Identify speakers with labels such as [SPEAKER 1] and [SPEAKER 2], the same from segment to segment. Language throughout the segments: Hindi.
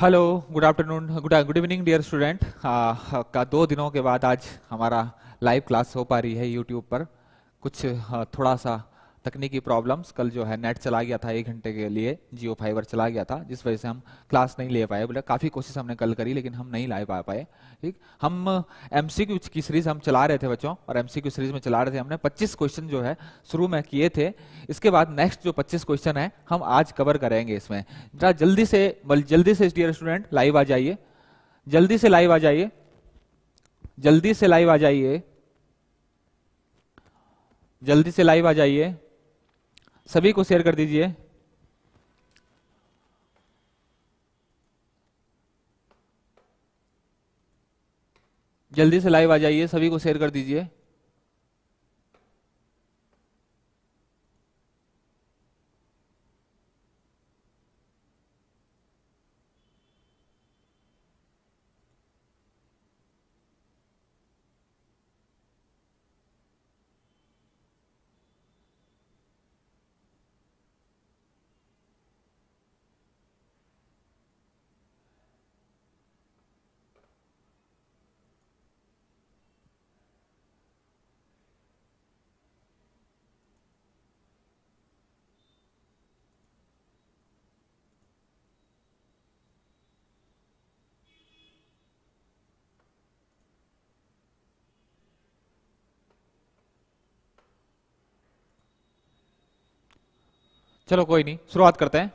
[SPEAKER 1] Hello, good afternoon, good evening dear student. का 2 दिनों के बाद आज हमारा लाइव क्लास हो पा रही है यूट्यूब पर। कुछ थोड़ा सा तकनीकी प्रॉब्लम्स, कल जो है नेट चला गया था 1 घंटे के लिए, जियो फाइबर चला गया था, जिस वजह से हम क्लास नहीं ले पाए। बोले काफ़ी कोशिश हमने कल करी लेकिन हम नहीं ला पाए। ठीक, हम एमसीक्यू की सीरीज हम चला रहे थे बच्चों, और एमसीक्यू सीरीज में चला रहे थे, हमने 25 क्वेश्चन जो है शुरू में किए थे। इसके बाद नेक्स्ट जो 25 क्वेश्चन है हम आज कवर करेंगे। इसमें जरा जल्दी से डियर स्टूडेंट लाइव आ जाइए, जल्दी से लाइव आ जाइए, जल्दी से लाइव आ जाइए, जल्दी से लाइव आ जाइए, सभी को शेयर कर दीजिए। जल्दी से लाइव आ जाइए, सभी को शेयर कर दीजिए। चलो कोई नहीं, शुरुआत करते हैं,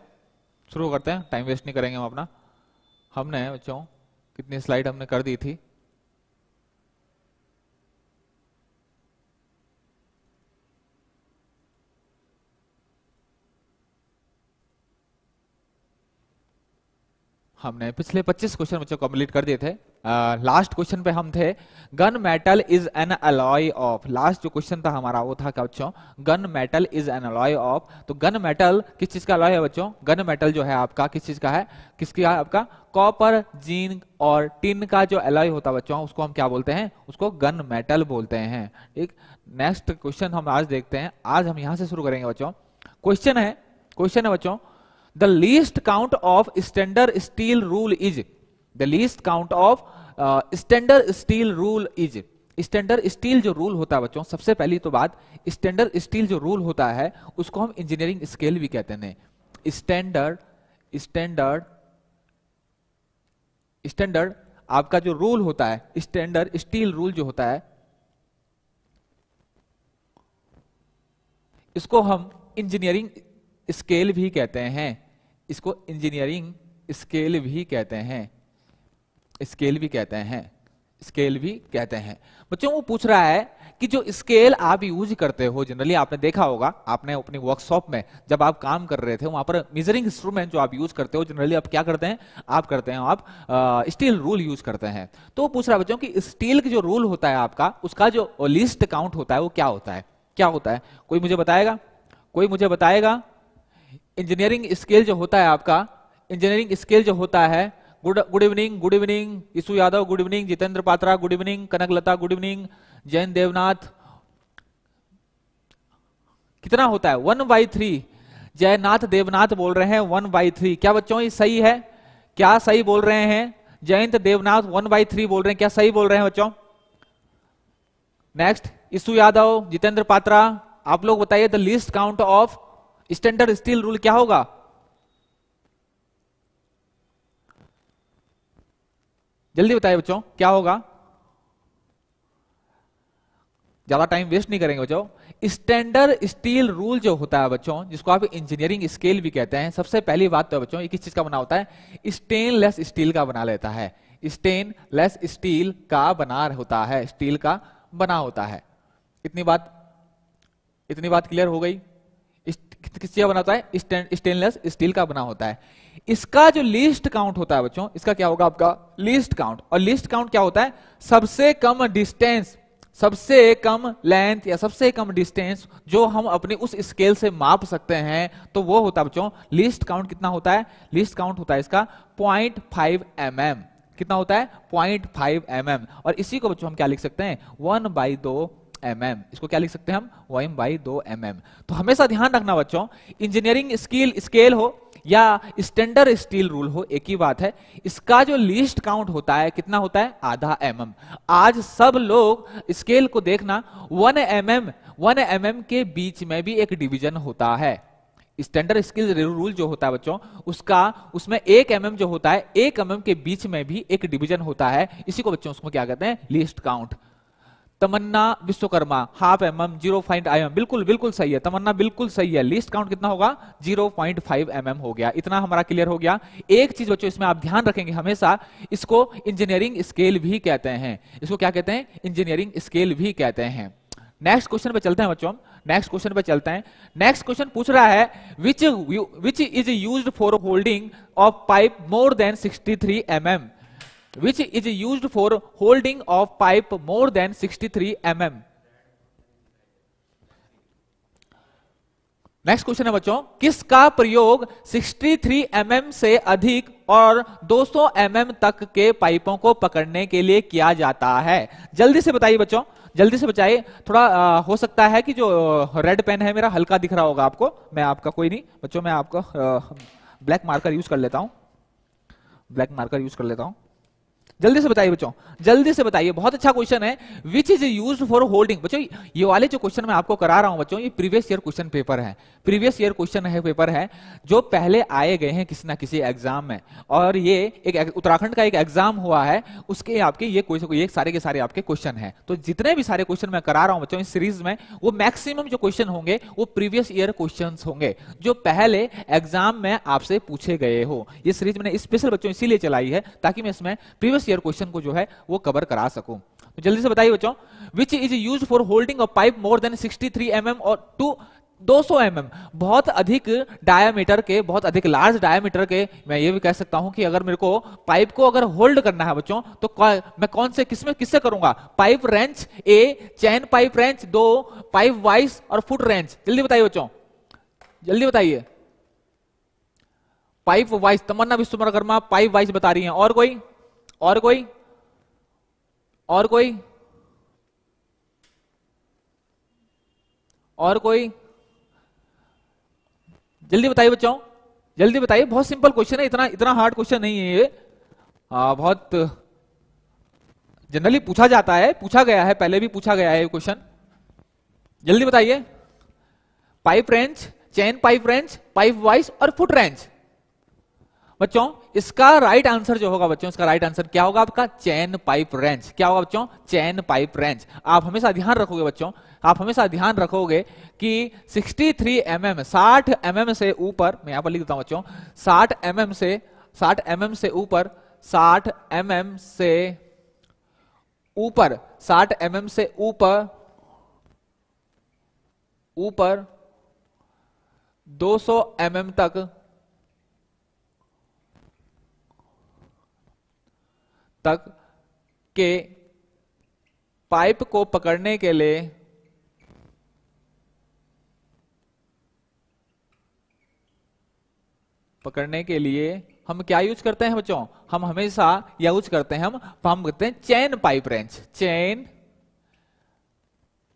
[SPEAKER 1] शुरू करते हैं, टाइम वेस्ट नहीं करेंगे हम अपना। हमने बच्चों कितनी स्लाइड हमने कर दी थी? हमने पिछले 25 क्वेश्चन बच्चों कंप्लीट कर दिए थे। लास्ट क्वेश्चन पे हम थे, gun metal is an alloy of. Last जो क्वेश्चन था हमारा वो था क्या बच्चों? Gun metal is an alloy of. तो गन मेटल किस चीज का अलॉय है बच्चों? गन मेटल जो है आपका किस चीज का है? किसका है आपका? कॉपर, जिंक और टिन का जो अलॉय होता है बच्चों, उसको हम क्या बोलते हैं? उसको गन मेटल बोलते हैं। ठीक, नेक्स्ट क्वेश्चन हम आज देखते हैं। आज हम यहां से शुरू करेंगे बच्चों। क्वेश्चन है बच्चों, the least count of standard steel rule is, the least count of standard steel rule is। Standard steel जो रूल होता है बच्चों, सबसे पहली तो बात, स्टैंडर्ड स्टील जो रूल होता है उसको हम इंजीनियरिंग स्केल भी कहते हैं। स्टैंडर्ड आपका जो रूल होता है, स्टैंडर्ड स्टील रूल जो होता है, इसको हम इंजीनियरिंग स्केल भी कहते हैं। इसको इंजीनियरिंग स्केल भी कहते हैं, स्केल भी कहते हैं, स्केल भी कहते हैं। बच्चों वो पूछ रहा है कि जो स्केल आप यूज करते हो, जनरली आपने देखा होगा, आपने अपनी वर्कशॉप में जब आप काम कर रहे थे वहां पर मेजरिंग इंस्ट्रूमेंट जो आप यूज करते हो, जनरली आप क्या करते हैं? आप स्टील रूल यूज करते हैं। तो वो पूछ रहा है बच्चों कि स्टील का जो रूल होता है आपका, उसका जो लीस्ट काउंट होता है वो क्या होता है? क्या होता है? कोई मुझे बताएगा? कोई मुझे बताएगा? इंजीनियरिंग स्केल जो होता है आपका, इंजीनियरिंग स्केल जो होता है, good evening Yishu Yadav, good evening Jitendra Patra, good evening Kanaklata, good evening Jain Devnath. कितना होता है? 1/3। जयनाथ देवनाथ बोल रहे हैं 1/3। क्या बच्चों ये सही है? क्या सही बोल रहे हैं? जयंत देवनाथ 1/3 बोल रहे हैं, क्या सही बोल रहे हैं बच्चों? नेक्स्ट, यीशु यादव, जितेंद्र पात्रा, आप लोग बताइए the least count of standard steel rule क्या होगा? जल्दी बताइए बच्चों, क्या होगा? ज्यादा टाइम वेस्ट नहीं करेंगे बच्चों। स्टैंडर्ड स्टील रूल जो होता है बच्चों, जिसको आप इंजीनियरिंग स्केल भी कहते हैं, सबसे पहली बात तो बच्चों ये किस चीज का बना होता है? स्टेनलेस स्टील का बना लेता है। स्टेनलेस स्टील का बना होता है, स्टील का बना होता है। इतनी बात क्लियर हो गई? किस चीज का बना होता है? स्टेनलेस स्टील का बना होता है। इसका जो लीस्ट काउंट होता है बच्चों, इसका क्या होगा आपका? Least count. और लीस्ट काउंट क्या होता है? सबसे कम डिस्टेंस, सबसे कम लेंथ या सबसे कम डिस्टेंस जो हम अपने उस स्केल से माप सकते हैं, तो वो होता है बच्चों लीस्ट काउंट। कितना होता है? लीस्ट काउंट होता है इसका 0.5 mm। कितना होता है? 0.5 mm। और इसी को बच्चों हम क्या लिख सकते हैं? 1/2 mm। इसको क्या लिख सकते हैं हम? 1/2 mm। तो हमेशा ध्यान रखना बच्चों, इंजीनियरिंग स्केल हो या स्टैंडर्ड स्टील रूल हो, एक ही बात है। इसका जो लीस्ट काउंट होता है कितना होता है, आधा mm। आज सब लोग स्केल को देखना 1 mm के बीच में भी एक डिवीजन होता है। स्टैंडर्ड स्केल रूल जो होता है बच्चों, उसमें 1 mm जो होता है, 1 mm के बीच में भी एक डिवीजन होता है। इसी को बच्चों उसको क्या कहते हैं, लीस्ट काउंट। तमन्ना विश्वकर्मा 1/2 mm 0.5 mm, बिल्कुल बिल्कुल सही है तमन्ना, बिल्कुल सही है। लीस्ट काउंट कितना होगा, 0.5 mm हो गया। इतना हमारा क्लियर हो गया। एक चीज बच्चों इसमें आप ध्यान रखेंगे हमेशा, इसको इंजीनियरिंग स्केल भी कहते हैं। इसको क्या कहते हैं, इंजीनियरिंग स्केल भी कहते हैं। नेक्स्ट क्वेश्चन पे चलते हैं बच्चों, नेक्स्ट क्वेश्चन पे चलते हैं। नेक्स्ट क्वेश्चन पूछ रहा है विच is used for holding of pipe more than 63 mm, which is used for holding of pipe more than 63 mm। Next question है बच्चों, किसका प्रयोग 63 mm से अधिक और 200 mm तक के पाइपों को पकड़ने के लिए किया जाता है? जल्दी से बताइए बच्चों, जल्दी से बताइए। थोड़ा हो सकता है कि जो रेड पेन है मेरा हल्का दिख रहा होगा आपको, मैं आपका कोई नहीं बच्चों, मैं आपका ब्लैक मार्कर यूज कर लेता हूं, ब्लैक मार्कर यूज कर लेता हूं। जल्दी से बताइए बच्चों, जल्दी से बताइए। बहुत अच्छा क्वेश्चन है, विच इज यूज्ड फॉर होल्डिंग। बच्चों ये वाले जो क्वेश्चन मैं आपको करा रहा हूं बच्चों, ये प्रीवियस ईयर क्वेश्चन पेपर है, प्रीवियस ईयर क्वेश्चन है पेपर है, जो पहले आए गए हैं किसी ना किसी एग्जाम में। और ये एक उत्तराखंड का एक एग्जाम हुआ है, उसके आपके ये सारे के सारे आपके क्वेश्चन है। तो जितने भी सारे क्वेश्चन मैं करा रहा हूं बच्चों इस सीरीज में, वो मैक्सिमम जो क्वेश्चन होंगे वो प्रीवियस ईयर क्वेश्चन होंगे, जो पहले एग्जाम में आपसे पूछे गए हो। ये सीरीज मैंने स्पेशल बच्चों इसीलिए चलाई है ताकि मैं इसमें प्रीवियस ईयर क्वेश्चन को जो है वो कवर करा सकूं। तो जल्दी से बताइए बच्चों, विच is used for holding a pipe more than 63 mm और 200 mm, बहुत अधिक डायामीटर के, बहुत अधिक लार्ज डायामीटर के। मैं ये भी कह सकता हूं कि अगर मेरे को पाइप को अगर होल्ड करना है बच्चों, तो मैं कौन से किससे करूंगा, पाइप रेंच ए, चैन पाइप रेंच 2, पाइप वाइस और फुट रेंच। जल्दी बताइए बच्चों, जल्दी बताइए। पाइप वाइस, तमन्ना विश्वकर्मा पाइप वाइस बता रही हैं। और कोई, और कोई, और कोई, और कोई? जल्दी बताइए बच्चों, जल्दी बताइए। बहुत सिंपल क्वेश्चन है, इतना हार्ड क्वेश्चन नहीं है ये। बहुत जनरली पूछा जाता है, पूछा गया है, पहले भी पूछा गया है ये क्वेश्चन। जल्दी बताइए। Pipe wrench, chain pipe wrench, pipe vice और फुट रेंच। बच्चों इसका राइट आंसर जो होगा बच्चों, इसका राइट आंसर क्या होगा आपका, चैन पाइप रेंच। क्या होगा बच्चों, चैन पाइप रेंच। आप हमेशा ध्यान रखोगे बच्चों, आप हमेशा ध्यान रखोगे कि 63 mm 60 mm से ऊपर, मैं यहां पर लिख देता हूं बच्चों, 60 mm से ऊपर, 60 mm से ऊपर, 60 mm से ऊपर 200 mm तक के पाइप को पकड़ने के लिए हम क्या यूज करते हैं बच्चों, हम हमेशा यूज करते हैं, हम करते हैं चैन पाइप रेंच, चैन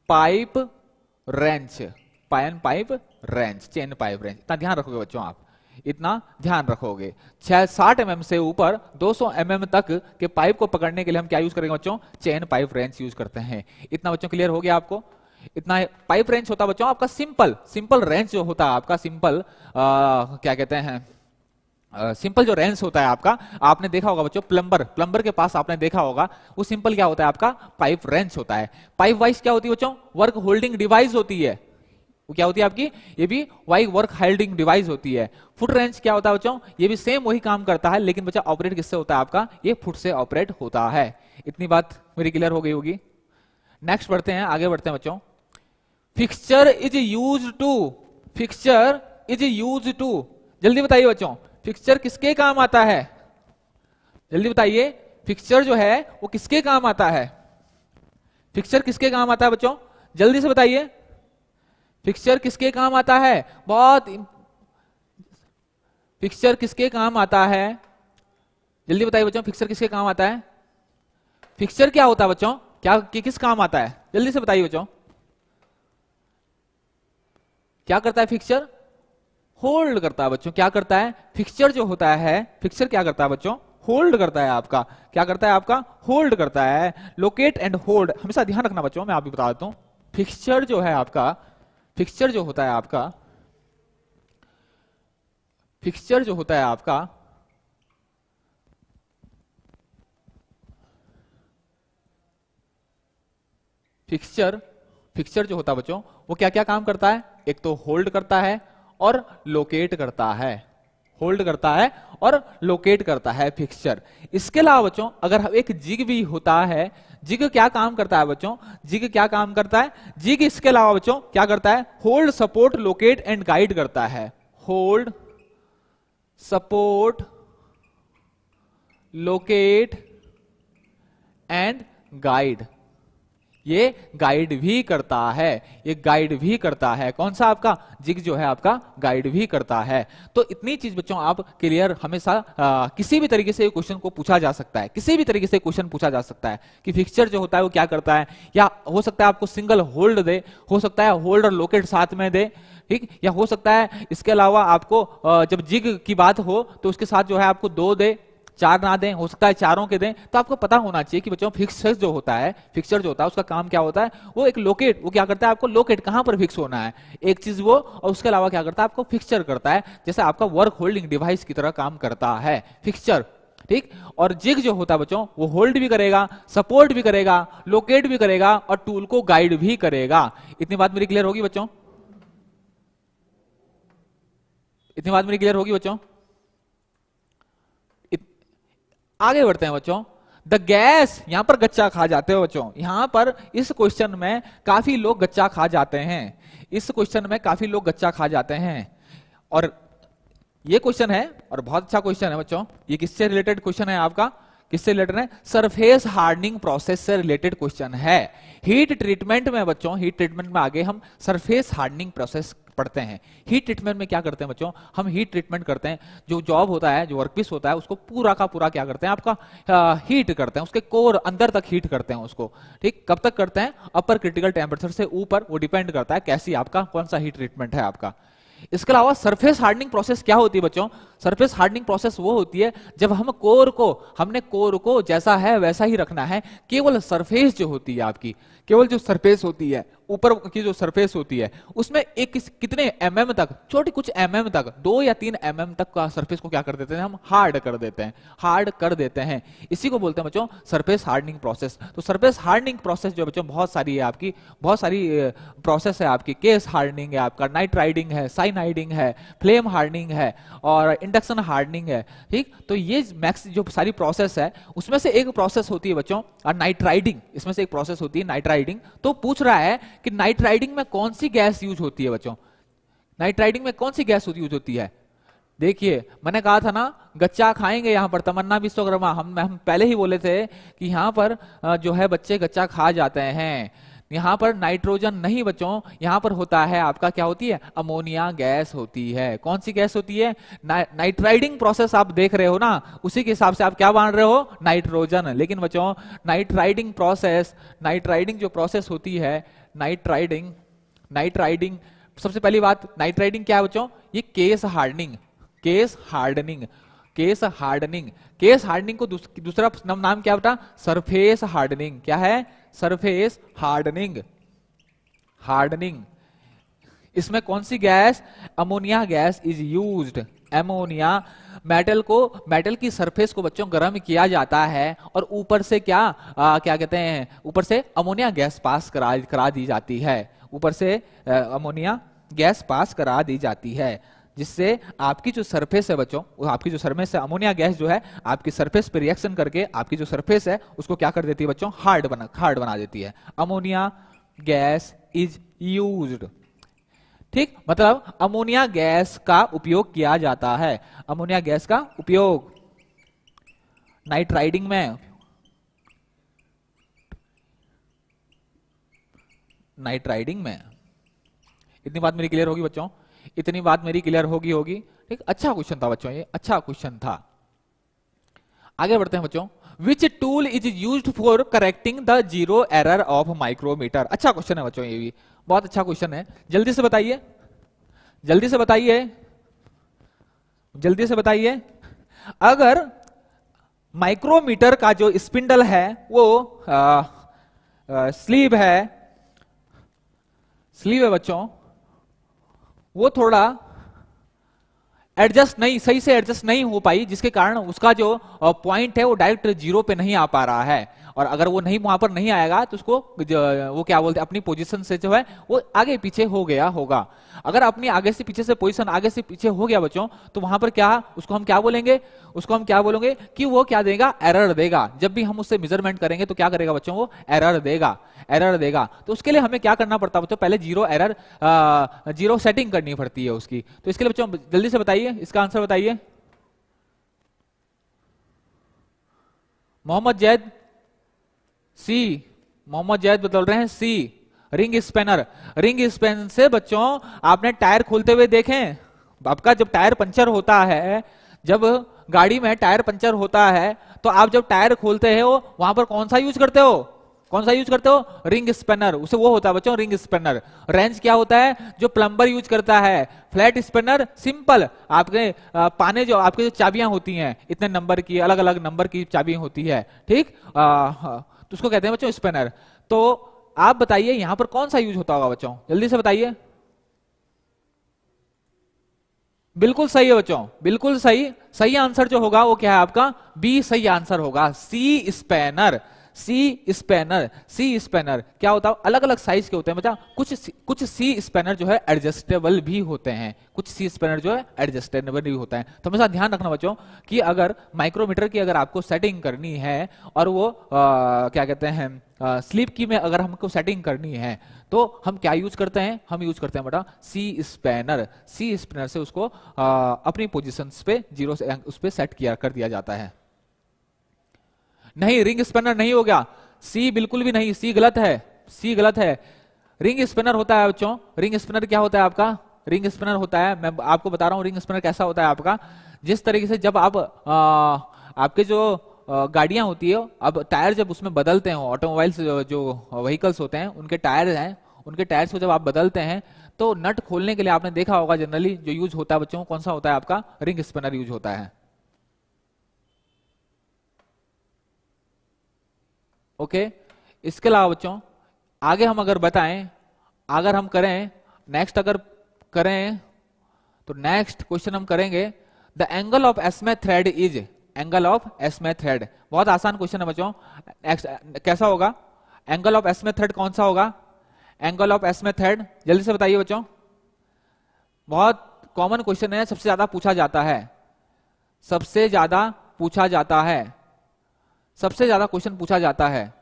[SPEAKER 1] पाइप रेंच, चैन पाइप रेंच। इतना ध्यान रखोगे बच्चों, आप इतना ध्यान रखोगे। 60 mm से ऊपर 200 mm तक के पाइप को पकड़ने के लिए हम क्या यूज करेंगे बच्चों, चैन पाइप रेंच यूज करते हैं। इतना बच्चों क्लियर हो गया आपको। इतना पाइप रेंच होता है बच्चों आपका सिंपल रेंच जो होता है आपका, सिंपल क्या कहते हैं, सिंपल जो रेंच होता है आपका, आपने देखा होगा बच्चों प्लम्बर के पास आपने देखा होगा, वो सिंपल क्या होता है आपका, पाइप रेंच होता है। पाइप वाइस क्या होती है बच्चों, वर्क होल्डिंग डिवाइस होती है। वो क्या होती है आपकी, ये भी वाई वर्क होल्डिंग डिवाइस होती है। फुट रेंच क्या होता है बच्चों, ये भी सेम वही काम करता है, लेकिन बच्चा ऑपरेट किससे होता है आपका, ये फुट से ऑपरेट होता है। इतनी बात मेरी क्लियर हो गई होगी। नेक्स्ट बढ़ते हैं, आगे बढ़ते हैं बच्चों। फिक्सचर इज यूज टू, जल्दी बताइए बच्चों, फिक्सचर किसके काम आता है, जल्दी बताइए। फिक्सचर जो है वो किसके काम आता है, फिक्सचर किसके काम आता है बच्चों, जल्दी से बताइए। फिक्सचर किसके काम आता है, फिक्सचर किसके काम आता है, जल्दी बताइए बच्चों, फिक्सचर किसके काम आता है। फिक्सचर क्या होता है बच्चों, क्या किस काम आता है, जल्दी से बताइए बच्चों, क्या करता है फिक्सचर। होल्ड करता है बच्चों। क्या करता है? फिक्सचर जो होता है, फिक्सचर क्या करता है बच्चों? होल्ड करता है आपका। क्या करता है आपका? होल्ड करता है। लोकेट एंड होल्ड, हमेशा ध्यान रखना बच्चों, मैं आप भी बता देता हूं। फिक्सचर जो है आपका, फिक्सचर जो होता है आपका, फिक्सचर जो होता है आपका, फिक्सचर, फिक्सचर जो होता है बच्चों, वो क्या क्या काम करता है? एक तो होल्ड करता है और लोकेट करता है। होल्ड करता है और लोकेट करता है फिक्सचर। इसके अलावा बच्चों अगर हम एक जिग भी होता है, जिग क्या काम करता है बच्चों? जिग क्या काम करता है? जिग इसके अलावा बच्चों क्या करता है? Hold, support, locate and guide करता है। Hold, support, locate and guide, ये गाइड भी करता है। ये गाइड भी करता है। कौन सा? आपका जिग जो है आपका गाइड भी करता है। तो इतनी चीज बच्चों आप क्लियर, हमेशा किसी भी तरीके से क्वेश्चन को पूछा जा सकता है, किसी भी तरीके से क्वेश्चन पूछा जा सकता है कि फिक्सचर जो होता है वो क्या करता है, या हो सकता है आपको सिंगल होल्ड दे, हो सकता है होल्ड और लोकेट साथ में दे, ठीक, या हो सकता है इसके अलावा आपको जब जिग की बात हो तो उसके साथ जो है आपको 2 दे, 4 ना दें, हो सकता है चारों के दें। तो आपको पता होना चाहिए कि बच्चों फिक्सर जो होता है, फिक्सर जो होता है उसका काम क्या होता है? वो एक लोकेट, वो क्या करता है? आपको लोकेट कहां पर फिक्स होना है, एक चीज वो, और उसके अलावा क्या करता है? आपको फिक्सचर करता है, जैसे आपका वर्क होल्डिंग डिवाइस की तरह काम करता है फिक्सचर, ठीक। और जिग जो होता है बच्चों वो होल्ड भी करेगा, सपोर्ट भी करेगा, लोकेट भी करेगा और टूल को गाइड भी करेगा। इतनी बात मेरी क्लियर होगी बच्चों? इतनी बात मेरी क्लियर होगी बच्चों? आगे बढ़ते हैं बच्चों। द गैस, यहां पर गच्चा खा जाते हो बच्चों, यहां पर इस क्वेश्चन में काफी लोग गच्चा खा जाते हैं, इस क्वेश्चन में काफी लोग गच्चा खा जाते हैं। और ये क्वेश्चन है और बहुत अच्छा क्वेश्चन है बच्चों। ये किससे रिलेटेड क्वेश्चन है आपका? किससे रिलेटेड है? सरफेस हार्डनिंग प्रोसेस से रिलेटेड क्वेश्चन है। हीट ट्रीटमेंट में बच्चों, हीट ट्रीटमेंट में आगे हम सरफेस हार्डनिंग प्रोसेस पढ़ते हैं। हीट ट्रीटमेंट में क्या करते हैं बच्चों? हम हीट ट्रीटमेंट करते हैं, जो जॉब होता है, जो वर्कपीस होता है, उसको पूरा का पूरा क्या करते हैं? आपका हीट करते हैं, उसके कोर अंदर तक हीट करते हैं उसको, ठीक। कब तक करते हैं? अपर क्रिटिकल टेम्परेचर से ऊपर, वो डिपेंड करता है कैसी आपका कौन सा हीट ट्रीटमेंट है आपका। इसके अलावा सरफेस हार्डनिंग प्रोसेस क्या होती है बच्चों? सरफेस हार्डनिंग प्रोसेस वो होती है जब हम हमने कोर को जैसा है वैसा ही रखना है, केवल सरफेस जो होती है आपकी, केवल जो सरफेस होती है, ऊपर की जो सरफेस होती है, उसमें एक कितने एमएम तक, छोटी कुछ एमएम तक, 2 या 3 एमएम तक का सरफेस को क्या कर देते हैं? हम हार्ड कर देते हैं, हार्ड कर देते हैं। इसी को बोलते हैं बच्चों सरफेस हार्डनिंग प्रोसेस। तो सरफेस हार्डनिंग प्रोसेस जो बच्चों बहुत सारी है आपकी, बहुत सारी प्रोसेस है आपकी। केस हार्डनिंग है आपका, नाइट राइडिंग है, साइनाइडिंग है, फ्लेम हार्डनिंग है और इंडक्शन हार्डनिंग है, ठीक। तो ये मैक्स जो सारी प्रोसेस है उसमें से एक प्रोसेस होती है बच्चों नाइट राइडिंग, इसमें से एक प्रोसेस होती है नाइट राइडिंग। तो पूछ रहा है कि नाइट राइडिंग में कौन सी गैस यूज होती है बच्चों? नाइट राइडिंग में कौन सी गैस यूज होती है? देखिए मैंने कहा था ना गच्चा खाएंगे यहाँ पर, तमन्ना विश्वकर्मा, हम पहले ही बोले थे कि यहाँ पर जो है बच्चे गच्चा खा जाते हैं। यहाँ पर नाइट्रोजन नहीं बच्चों, यहाँ पर होता है आपका, क्या होती है? अमोनिया गैस होती है। कौन सी गैस होती है? नाइट राइडिंग प्रोसेस आप देख रहे हो ना, उसी के हिसाब से आप क्या मान रहे हो? नाइट्रोजन। लेकिन बच्चों night riding process, night riding जो प्रोसेस होती है, नाइट राइडिंग सबसे पहली बात, नाइट राइडिंग क्या है बच्चों? ये case hardening, case hardening, case hardening, case hardening को दूसरा नाम क्या बता? Surface hardening. क्या है? Surface hardening, hardening. इसमें कौन सी गैस? Ammonia gas is used. Ammonia, metal की सरफेस को बच्चों गर्म किया जाता है और ऊपर से क्या कहते हैं? ऊपर से अमोनिया गैस पास करा दी जाती है, ऊपर से अमोनिया गैस पास करा दी जाती है, जिससे आपकी जो सरफेस है बच्चों, आपकी जो सरफेस है, अमोनिया गैस जो है आपकी सरफेस पे रिएक्शन करके आपकी जो सरफेस है उसको क्या कर देती है बच्चों? हार्ड बना देती है। अमोनिया गैस इज यूज्ड, ठीक। मतलब अमोनिया गैस का उपयोग किया जाता है, अमोनिया गैस का उपयोग नाइट राइडिंग में, नाइट राइडिंग में। इतनी बात मेरी क्लियर होगी बच्चों? इतनी बात मेरी क्लियर होगी, ठीक। अच्छा क्वेश्चन था बच्चों, ये अच्छा क्वेश्चन था। आगे बढ़ते हैं बच्चों। Which tool is used for correcting the zero error of micrometer? अच्छा क्वेश्चन है बच्चों, ये भी बहुत अच्छा क्वेश्चन है। जल्दी से बताइए, जल्दी से बताइए, जल्दी से बताइए। अगर माइक्रोमीटर का जो स्पिंडल है वो स्लीव है बच्चों, वो थोड़ा एडजस्ट नहीं, सही से एडजस्ट नहीं हो पाई, जिसके कारण उसका जो पॉइंट है वो डायरेक्ट जीरो पे नहीं आ पा रहा है। और अगर वो नहीं वहां पर नहीं आएगा तो उसको वो क्या बोलते हैं, अपनी पोजीशन से जो है वो आगे पीछे हो गया होगा। अगर अपनी आगे से पीछे से पोजीशन आगे से पीछे हो गया बच्चों, तो वहां पर क्या, उसको हम क्या बोलेंगे, उसको हम क्या बोलेंगे कि वो क्या देगा, एरर देगा। जब भी हम उससे मेजरमेंट करेंगे तो क्या करेगा बच्चों, वो एरर देगा, एरर देगा। तो उसके लिए हमें क्या करना पड़ता है बच्चों, पहले जीरो सेटिंग करनी पड़ती है उसकी। तो इसके लिए बच्चों जल्दी से बताइए, इसका आंसर बताइए। मोहम्मद जैद सी, मोहम्मद जैद बदल रहे हैं सी, रिंग स्पैनर। रिंग स्पैन से बच्चों आपने टायर खोलते हुए देखे, आपका जब टायर पंचर होता है, जब गाड़ी में टायर पंचर होता है तो आप जब टायर खोलते हो वहां पर कौन सा यूज करते हो, कौन सा यूज करते हो, रिंग स्पैनर। उसे वो होता है बच्चों रिंग स्पैनर। रेंच क्या होता है, जो प्लम्बर यूज करता है। फ्लैट स्पैनर सिंपल, आपके पाने जो आपके जो चाबियां होती हैं, इतने नंबर की, अलग अलग नंबर की चाबियां होती है, ठीक, तो उसको कहते हैं बच्चों स्पैनर। तो आप बताइए यहां पर कौन सा यूज होता होगा बच्चों, जल्दी से बताइए। बिल्कुल सही है बच्चों, बिल्कुल सही। सही आंसर जो होगा वो क्या है आपका, बी सही आंसर होगा, सी स्पैनर। सी स्पैनर, सी स्पैनर क्या होता है, अलग अलग साइज के होते हैं बच्चा। कुछ सी स्पैनर जो है एडजस्टेबल भी होते हैं, कुछ सी स्पैनर जो है एडजस्टेबल भी होता है। तो हमेशा ध्यान रखना बच्चों कि अगर माइक्रोमीटर की अगर आपको सेटिंग करनी है और वो क्या कहते हैं स्लीप की में अगर हमको सेटिंग करनी है तो हम क्या यूज करते हैं, हम यूज करते हैं बेटा सी स्पैनर। सी स्पैनर से उसको अपनी पोजिशन पे जीरो से उस पर सेट किया कर दिया जाता है। नहीं, रिंग स्पिनर नहीं हो गया, सी बिल्कुल भी नहीं, सी गलत है, सी गलत है। रिंग स्पिनर होता है बच्चों, रिंग स्पिनर क्या होता है आपका, रिंग स्पिनर होता है, मैं आपको बता रहा हूं रिंग स्पिनर कैसा होता है आपका। जिस तरीके से जब आप आपके जो गाड़ियां होती है, अब टायर जब उसमें बदलते हैं, ऑटोमोबाइल्स जो व्हीकल्स होते हैं उनके टायर हैं, उनके टायर्स को जब आप बदलते हैं तो नट खोलने के लिए आपने देखा होगा जनरली जो यूज होता है बच्चों, कौन सा होता है आपका, रिंग स्पिनर यूज होता है। ओके, इसके अलावा बच्चों आगे हम अगर बताएं, अगर हम करें नेक्स्ट, अगर करें तो नेक्स्ट क्वेश्चन हम करेंगे, the angle of acme thread is, angle of acme thread. बहुत आसान क्वेश्चन है बच्चों। कैसा होगा, एंगल ऑफ एस्मे थ्रेड कौन सा होगा, एंगल ऑफ एस्मे थ्रेड जल्दी से बताइए बच्चों। बहुत कॉमन क्वेश्चन है, सबसे ज्यादा पूछा जाता है, सबसे ज्यादा पूछा जाता है, सबसे ज्यादा क्वेश्चन पूछा जाता है,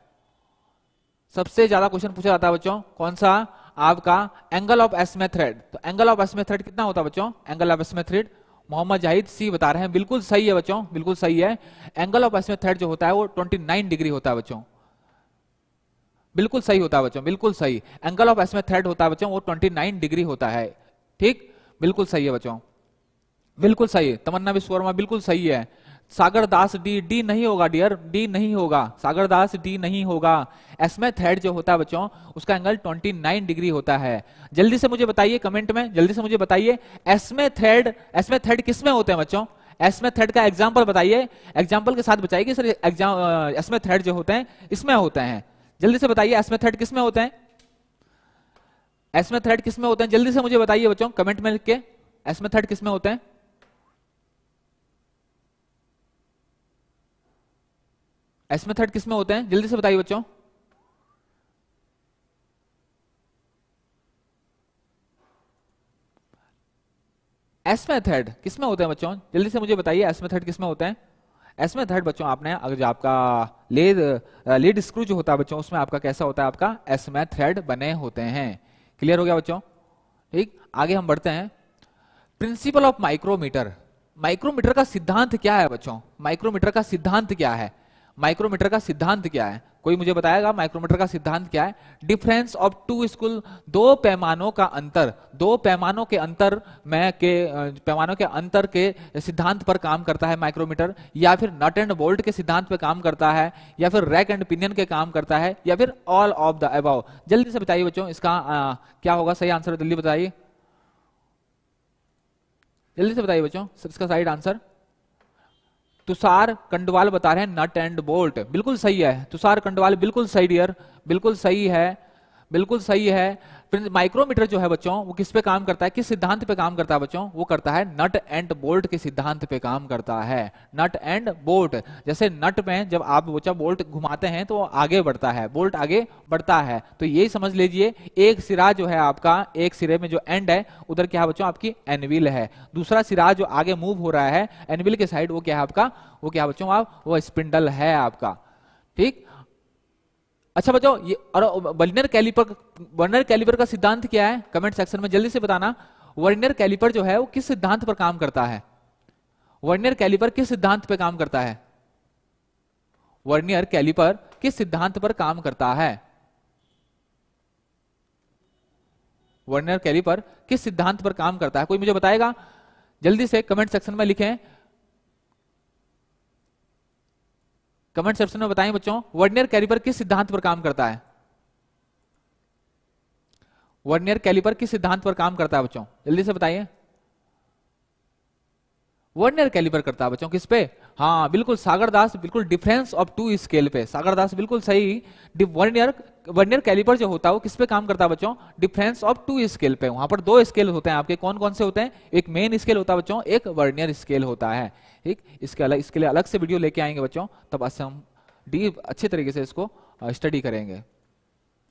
[SPEAKER 1] सबसे ज्यादा क्वेश्चन पूछा जाता है बच्चों, कौन सा आपका, एंगल ऑफ एस्मे थ्रेड। तो एंगल ऑफ एस्मे थ्रेड कितना होता है बच्चों, angle of acme thread, Mohammad Zahid C बता रहे हैं, बिल्कुल सही है बच्चों, बिल्कुल सही है। एंगल ऑफ एस्मे थ्रेड जो होता है वो 29 डिग्री होता है बच्चों, बिल्कुल सही होता है बच्चों, बिल्कुल सही। एंगल ऑफ एस्मे थ्रेड होता है बच्चों वो 29 डिग्री होता है, ठीक, बिल्कुल सही है बच्चों, बिल्कुल सही। तमन्ना विश्ववर्मा बिल्कुल सही है। सागर दास डी, डी नहीं होगा डियर, डी नहीं होगा, सागर दास डी नहीं होगा। एस्मे थ्रेड जो होता है बच्चों उसका एंगल 29 डिग्री होता है। जल्दी से मुझे बताइए कमेंट में, जल्दी से मुझे बताइए एस्मे थ्रेड किस में होते हैं बच्चों, एस्मे थ्रेड का एग्जांपल बताइए, एग्जांपल के साथ बताइए सर एस्मे थ्रेड जो होते हैं इसमें होते हैं। जल्दी से बताइए एस्मे थ्रेड किस में होते हैं, एस्मे थ्रेड किस में होते हैं, जल्दी से मुझे बताइए बच्चों कमेंट में लिख के, एस्मे थ्रेड किस में होते हैं, एस्मे थ्रेड किस में होते हैं, जल्दी से बताइए बच्चों। एस्मे थ्रेड किस में होते हैं बच्चों, जल्दी से मुझे बताइए एस्मे थ्रेड किस में होते हैं। एस्मे थ्रेड बच्चों आपने अगर जो आपका लीड स्क्रू जो होता है बच्चों उसमें आपका कैसा होता है, आपका एस्मे थ्रेड बने होते हैं। क्लियर हो गया बच्चों, ठीक, आगे हम बढ़ते हैं। प्रिंसिपल ऑफ माइक्रोमीटर, माइक्रोमीटर का सिद्धांत क्या है बच्चों, माइक्रोमीटर का सिद्धांत क्या है, माइक्रोमीटर का सिद्धांत क्या है, कोई मुझे बताएगा माइक्रोमीटर का सिद्धांत क्या है। डिफरेंस ऑफ टू स्कूल, दो पैमानों का अंतर, दो पैमानों के अंतर में के पैमानों के अंतर के सिद्धांत पर काम करता है माइक्रोमीटर, या फिर नट एंड बोल्ट के सिद्धांत पर काम करता है, या फिर रैक एंड पिनियन के काम करता है, या फिर ऑल ऑफ द अबव। जल्दी से बताइए बच्चों इसका क्या होगा सही आंसर, जल्दी बताइए। जल्दी से बताइए बच्चों इसका साइड आंसर। तुषार कंडवाल बता रहे हैं नट एंड बोल्ट, बिल्कुल सही है तुषार कंडवाल, बिल्कुल सही डियर, बिल्कुल सही है, बिल्कुल सही है। फिर माइक्रोमीटर जो है बच्चों वो किस पे काम करता है, किस सिद्धांत पे काम करता है बच्चों, वो करता है नट एंड बोल्ट के सिद्धांत पे काम करता है, नट एंड बोल्ट। जैसे नट में जब आप बच्चा बोल्ट घुमाते हैं तो आगे बढ़ता है, बोल्ट आगे बढ़ता है, तो यही समझ लीजिए एक सिरा जो है आपका, एक सिरे में जो एंड है उधर क्या है बच्चों आपकी एनविल है, दूसरा सिरा जो आगे मूव हो रहा है एनविल के साइड वो क्या है आपका, वो क्या है बच्चों आप, वो स्पिंडल है आपका, ठीक। अच्छा बच्चों ये और वर्नियर कैलिपर का सिद्धांत क्या है, कमेंट सेक्शन में जल्दी से बताना। वर्नियर कैलिपर जो है वो किस सिद्धांत पर काम करता है, वर्नियर कैलिपर किस सिद्धांत पर काम करता है, वर्नियर कैलिपर किस सिद्धांत पर काम करता है, वर्नियर कैलिपर किस सिद्धांत पर काम करता है, कोई मुझे बताएगा जल्दी से कमेंट सेक्शन में लिखें, कमेंट सेक्शन में बताएं बच्चों वर्नियर कैलिपर किस सिद्धांत पर काम करता है, वर्नियर कैलिपर किस सिद्धांत पर काम करता है बच्चों, जल्दी से बताइए। वर्नियर कैलिपर करता है बच्चों किस पे, हाँ बिल्कुल सागर दास, बिल्कुल डिफरेंस ऑफ टू स्केल पे, सागर दास बिल्कुल सही। वर्नियर कैलिपर जो होता है वो किस पे काम करता है बच्चों, डिफरेंस ऑफ टू स्केल पे। वहां पर दो स्केल होते हैं आपके, कौन कौन से होते हैं, एक मेन स्केल होता है बच्चों, एक वर्नियर स्केल होता है, ठीक। इसके लिए अलग से वीडियो लेके आएंगे बच्चों, तब हम डीप अच्छे तरीके से इसको स्टडी करेंगे।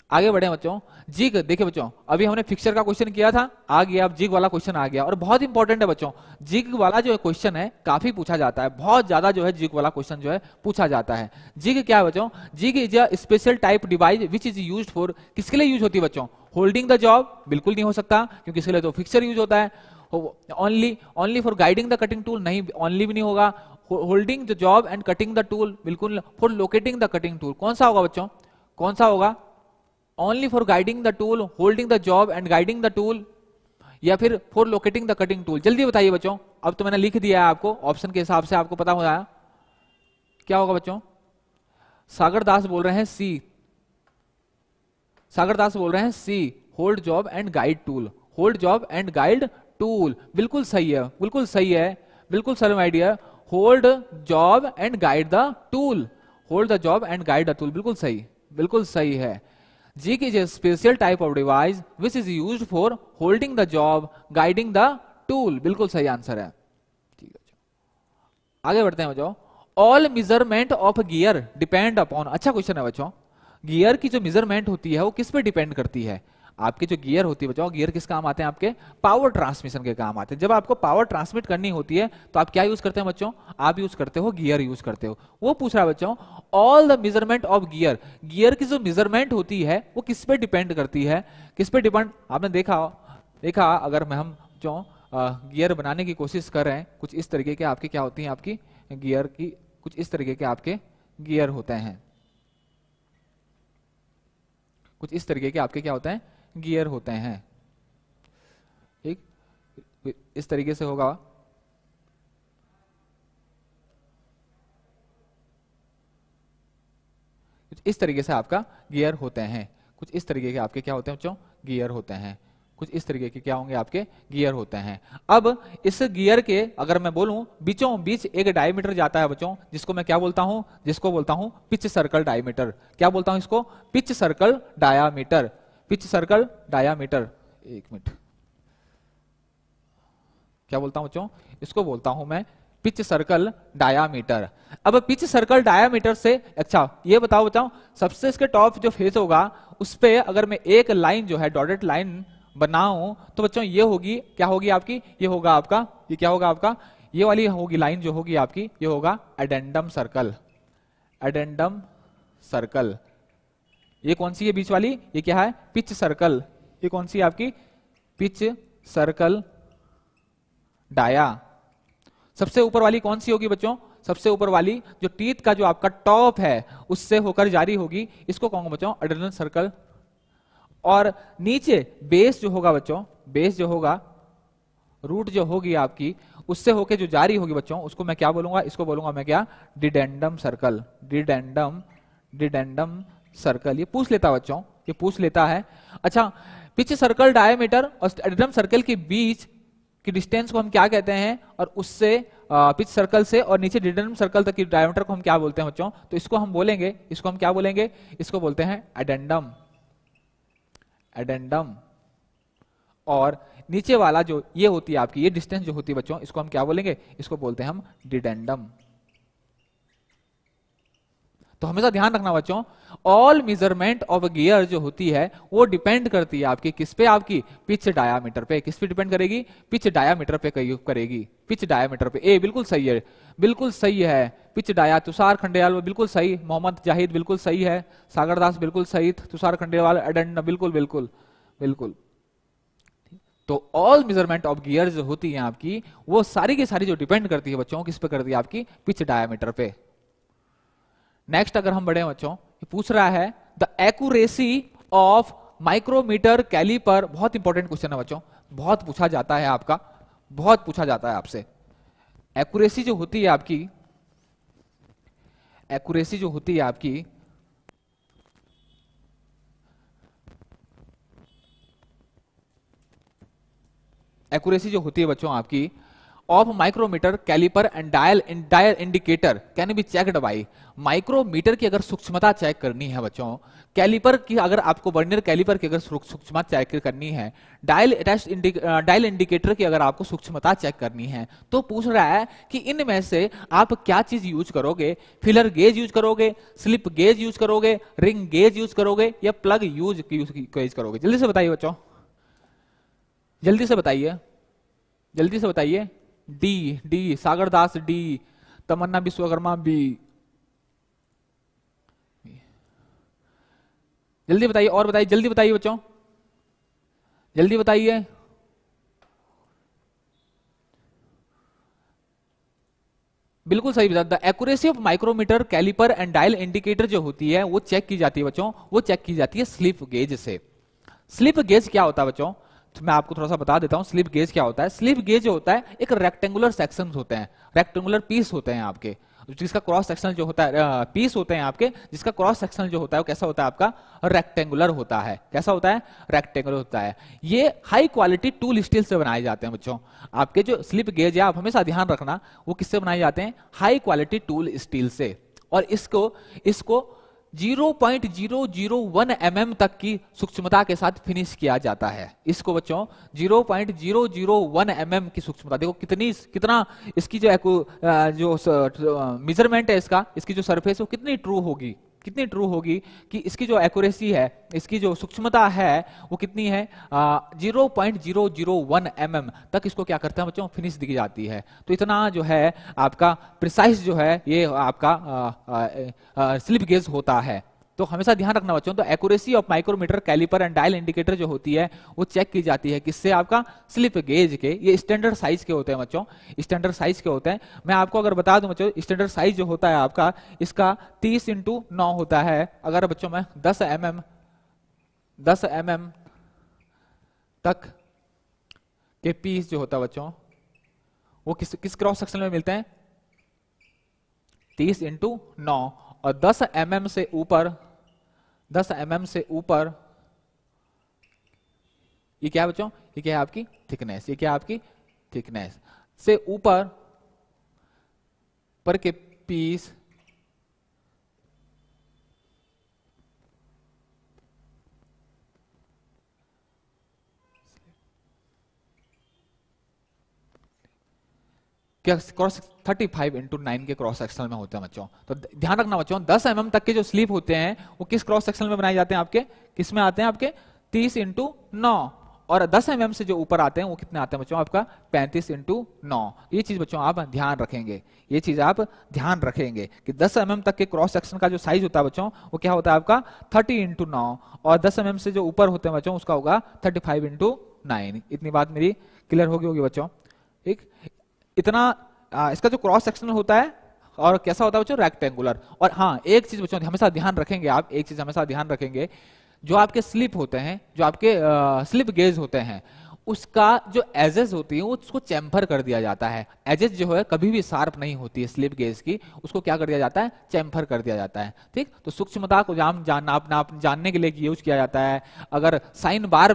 [SPEAKER 1] आगे बढ़े बच्चों, जिग देखिए बच्चों अभी हमने फिक्सचर का क्वेश्चन किया था, आ गया अब जिग वाला क्वेश्चन आ गया, और बहुत इंपॉर्टेंट है बच्चों, जिग वाला जो क्वेश्चन है काफी पूछा जाता है, बहुत ज्यादा जो है जिग वाला क्वेश्चन जो है पूछा जाता है। जिग क्या है बच्चों, jig is a special type device which is used for, किसके लिए यूज होती है बच्चों, होल्डिंग द जॉब, बिल्कुल नहीं हो सकता क्योंकि इसके लिए तो फिक्सचर यूज होता है। Only for guiding the cutting tool, नहीं ओनली भी नहीं होगा, holding the job and cutting the tool, बिल्कुल, for locating the cutting tool, कौन सा होगा बच्चों, कौन सा होगा, only for guiding the tool, holding the job and guiding the tool, या फिर for locating the cutting tool, जल्दी बताइए बच्चों। अब तो मैंने लिख दिया है आपको, ऑप्शन के हिसाब से आपको पता हो जाए क्या होगा बच्चों। सागर दास बोल रहे हैं सी, सागर दास बोल रहे हैं C, hold job and guide tool, hold job and guide tool, बिल्कुल सही है, बिल्कुल सही है, बिल्कुल sir my dear, hold job and guide the tool, hold the job and guide the tool, बिल्कुल सही, बिल्कुल सही है। Jig is a special type of device which is used for holding the job, guiding the tool, बिल्कुल सही आंसर है, ठीक है। आगे बढ़ते हैं बच्चों, all measurement of gear depend upon, अच्छा क्वेश्चन है बच्चों, गियर की जो मेजरमेंट होती है वो किस पे डिपेंड करती है, आपके जो गियर होती है बच्चों, गियर किस काम आते हैं आपके, पावर ट्रांसमिशन के काम आते हैं। जब आपको पावर ट्रांसमिट करनी होती है तो आप क्या यूज करते हैं बच्चों, आप यूज करते हो गियर यूज करते हो। वो पूछ रहा है बच्चों all the measurement of gear, gear की जो मेजरमेंट होती है वो किस पे डिपेंड करती है, किस पे डिपेंड, आपने देखा अगर मैं हम जो गियर बनाने की कोशिश कर रहे हैं, कुछ इस तरीके के आपके क्या होती हैं, आपकी गियर की कुछ इस तरीके के आपके गियर होते हैं, कुछ इस तरीके के आपके क्या होते हैं, गियर होते हैं, ठीक, इस तरीके से होगा, कुछ इस तरीके से आपका गियर होते हैं, कुछ इस तरीके के आपके क्या होते हैं बच्चों, गियर होते हैं, कुछ इस तरीके के क्या होंगे आपके गियर होते हैं। अब इस गियर के अगर मैं बोलूं बीचों बीच एक डायमीटर जाता है बच्चों, जिसको मैं क्या बोलता हूं, जिसको बोलता हूं पिच सर्कल डायमीटर, क्या बोलता हूं इसको, pitch circle diameter, pitch circle diameter, एक मिनट, क्या बोलता हूं बच्चों, इसको बोलता हूं मैं पिच सर्कल डायामीटर। अब पिच सर्कल डायामीटर से, अच्छा ये बताओ सबसे इसके टॉप जो फेस होगा उस पे अगर मैं एक लाइन जो है डॉटेड लाइन बनाऊं तो बच्चों ये होगी, क्या होगी आपकी, ये होगा आपका, ये क्या होगा आपका, ये वाली होगी लाइन जो होगी आपकी, ये होगा एडेंडम सर्कल, एडेंडम सर्कल। ये कौन सी है बीच वाली, ये क्या है, पिच सर्कल, ये कौन सी है आपकी, पिच सर्कल डाया। सबसे ऊपर वाली कौन सी होगी बच्चों, सबसे ऊपर वाली जो टीथ का जो आपका टॉप है उससे होकर जारी होगी, इसको कहूंगा बच्चों एडेंडम सर्कल। और नीचे बेस जो होगा बच्चों, बेस जो होगा, रूट जो होगी आपकी उससे होके जो जारी होगी बच्चों, उसको मैं क्या बोलूंगा, इसको बोलूंगा मैं क्या, डिडेंडम सर्कल, डिडेंडम सर्कल। ये पूछ लेता बच्चों, ये पूछ लेता है। अच्छा पिच सर्कल डायमीटर और एडेंडम सर्कल के बीच कि डिस्टेंस को हम क्या कहते हैं, और उससे पिच सर्कल से और नीचे डिडेंडम सर्कल तक की डायमीटर को हम क्या बोलते हैं बच्चों, तो इसको हम बोलेंगे, इसको हम क्या बोलेंगे, इसको बोलते हैं एडेंडम। एडेंडम। और नीचे वाला जो ये होती है आपकी, ये डिस्टेंस जो होती है बच्चों, इसको हम क्या बोलेंगे, इसको बोलते हैं हम डिडेंडम। तो हमेशा ध्यान रखना बच्चों, ऑल मेजरमेंट ऑफ गियर जो होती है वो डिपेंड करती है आपकी किस पे, आपकी पिच डायामीटर पे। किस पे डिपेंड करेगी, पिच डायामीटर पे करेगी, पिच डायामीटर पे। ए बिल्कुल सही है, बिल्कुल सही है, पिच डाया। तुषार खंडेलवाल बिल्कुल सही, मोहम्मद जाहिद बिल्कुल सही है, सागर दास बिल्कुल सही, तुषार खंडेलवाल एडेंडम बिल्कुल बिल्कुल बिल्कुल। तो ऑल मेजरमेंट ऑफ गियर जो होती है आपकी, वो सारी की सारी जो डिपेंड करती है बच्चों, किस पे करती है, आपकी पिच डायामीटर पे। नेक्स्ट अगर हम बढ़े बच्चों, पूछ रहा है the accuracy of micrometer caliper. बहुत इंपॉर्टेंट क्वेश्चन है बच्चों, बहुत पूछा जाता है आपका, बहुत पूछा जाता है आपसे। एक्यूरेसी जो होती है आपकी, एक्यूरेसी जो होती है आपकी, एक्यूरेसी जो होती है बच्चों आपकी of micrometer caliper and dial indicator can be checked by. Micrometer की अगर सूक्ष्मता चेक करनी है बच्चों, कैलिपर की अगर आपको वर्नियर कैलिपर की अगर सूक्ष्मता चेक करनी है, डायल इंडिकेटर की अगर आपको सूक्ष्मता चेक करनी है, तो पूछ रहा है कि इनमें से आप क्या चीज यूज करोगे, फिलर गेज यूज करोगे, स्लिप गेज यूज करोगे, रिंग गेज यूज करोगे, या प्लग यूज करोगे। जल्दी से बताइए बच्चों, जल्दी से बताइए, जल्दी से बताइए। डी, डी सागर दास डी, तमन्ना विश्वकर्मा बी। जल्दी बताइए, और बताइए, जल्दी बताइए बच्चों, जल्दी बताइए। बिल्कुल सही बता। The accuracy of micrometer caliper and dial indicator जो होती है वो चेक की जाती है बच्चों, वो चेक की जाती है स्लिप गेज से। स्लिप गेज क्या होता है बच्चों, तो मैं आपको थोड़ा सा बता देता हूं। स्लिप गेज क्या होता है, स्लिप गेज जो होता है एक रेक्टेंगुलर सेक्शन होते हैं, रेक्टेंगुलर पीस होते हैं आपके, जिसका क्रॉस सेक्शन जो होता है, पीस होते हैं आपके, जिसका क्रॉस सेक्शन जो होता है वो कैसा होता है आपका, रेक्टेंगुलर होता है। कैसा होता है, रेक्टेंगुलर होता है। ये हाई क्वालिटी टूल स्टील से बनाए जाते हैं बच्चों। आपके जो स्लिप गेज है, आप हमेशा ध्यान रखना, वो किससे बनाए जाते हैं, हाई क्वालिटी टूल स्टील से। और इसको 0.001 mm तक की सूक्ष्मता के साथ फिनिश किया जाता है। इसको बच्चों 0.001 mm की सूक्ष्मता, देखो कितना इसकी जो मेजरमेंट है इसका, इसकी जो सरफेस है वो कितनी ट्रू होगी, कितनी ट्रू होगी कि इसकी जो एक्यूरेसी है, इसकी जो सूक्ष्मता है वो कितनी है, 0.001 mm तक इसको क्या करते हैं बच्चों, फिनिश दी जाती है। तो इतना जो है आपका प्रिसाइज जो है ये आपका स्लिप गेज होता है। तो हमेशा ध्यान रखना बच्चों, तो accuracy of micrometer caliper and dial indicator जो होती है वो चेक की जाती है किससे, आपका स्लिप गेज के। ये स्टैंडर्ड साइज के होते हैं बच्चों, स्टैंडर्ड साइज के होते हैं। मैं आपको अगर बता दूं बच्चों, स्टैंडर्ड साइज जो होता है आपका, इसका 30x9 होता है। अगर बच्चों मैं 10 mm तक के पीस जो होता है बच्चों, वो किस क्रॉस सेक्शन में मिलते हैं, 30x9। और 10 mm से ऊपर, 10 mm से ऊपर ये क्या है बच्चों, ये क्या है आपकी थिकनेस, ये क्या है आपकी थिकनेस से ऊपर पर के पीस क्या क्रॉस 35x9 के क्रॉस सेक्शनल में होते हैं बच्चों। तो ध्यान रखना बच्चों, 10 mm तक के जो स्लीप होते हैं वो किस क्रॉस सेक्शनल में बनाए जाते हैं, आपके किस में आते हैं, आपके 30x9। और 10 mm से जो ऊपर आते हैं वो कितने आते हैं बच्चों, आपका 35x9। ये चीज बच्चों आप ध्यान रखेंगे, ये चीज आप ध्यान रखेंगे कि 10 mm तक के क्रॉस सेक्शन का जो साइज होता है बच्चों वो क्या होता है आपका 30x9। और 10 mm से जो ऊपर होते हैं बच्चों उसका होगा 35x9। इतनी बात मेरी क्लियर होगी बच्चों, ठीक। इतना इसका जो क्रॉस सेक्शन होता है और कैसा होता है बच्चों, रेक्टेंगुलर। और हाँ, एक चीज बच्चों हमेशा ध्यान रखेंगे आप, एक चीज हमेशा ध्यान रखेंगे, जो आपके स्लिप होते हैं, जो आपके स्लिप गेज होते हैं, उसका जो एजेस होती है उसको चैम्फर कर दिया जाता है। एजेस जो है कभी भी शार्प नहीं होती है स्लिप गेज की, उसको क्या कर दिया जाता है, चैम्फर कर दिया जाता है। ठीक, तो सूक्ष्मता को जानने के लिए यूज किया जाता है। अगर साइन बार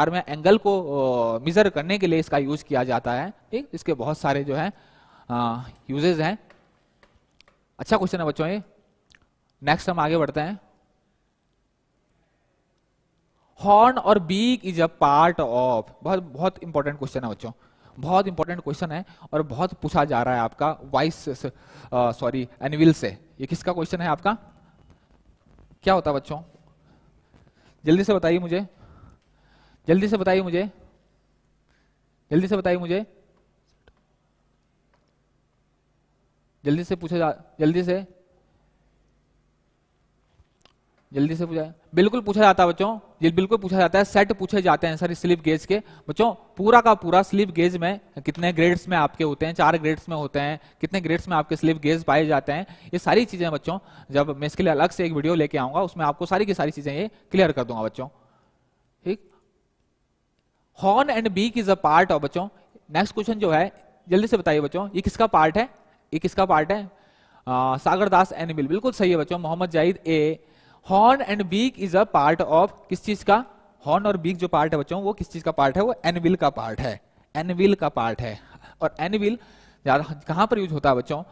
[SPEAKER 1] में एंगल को मेजर करने के लिए इसका यूज किया जाता है। ठीक, इसके बहुत सारे जो है यूजेस हैं। अच्छा क्वेश्चन है बच्चों ये। नेक्स्ट हम आगे बढ़ते हैं। हॉर्न और beak is a part of, बहुत बहुत इंपॉर्टेंट क्वेश्चन है बच्चों, बहुत इंपॉर्टेंट क्वेश्चन है और बहुत पूछा जा रहा है आपका एनविल से। ये किसका क्वेश्चन है आपका, क्या होता है बच्चों, जल्दी से बताइए मुझे, जल्दी से बताइए मुझे, जल्दी से बताइए मुझे, जल्दी से पूछा जल्दी से पूछा, बिल्कुल पूछा जाता है बच्चों, ये बिल्कुल पूछा जाता है। सेट पूछे जाते हैं सारी स्लिप गेज के बच्चों। पूरा का पूरा स्लिप गेज में कितने ग्रेड्स में आपके होते हैं, 4 ग्रेड्स में होते हैं, कितने ग्रेड्स में आपके स्लिप गेज पाए जाते हैं, ये सारी चीजें बच्चों जब मैं इसके लिए अलग से एक वीडियो लेके आऊंगा उसमें आपको सारी की सारी चीजें ये क्लियर कर दूंगा बच्चों। ठीक, horn and beak is a part of बच्चों। नेक्स्ट क्वेश्चन जो है जल्दी से बताइए बच्चों, ये किसका पार्ट है, ये किसका पार्ट है, सागर दास एनिमल, बिल्कुल सही है बच्चों। Mohammad Zahid A, horn and beak is a part of, किस चीज का, हॉर्न और बीक जो पार्ट है बच्चों वो किस चीज का पार्ट है, वो एनविल का पार्ट है, एनविल का पार्ट है। और एनविल ज्यादा कहां पर यूज होता है बच्चों,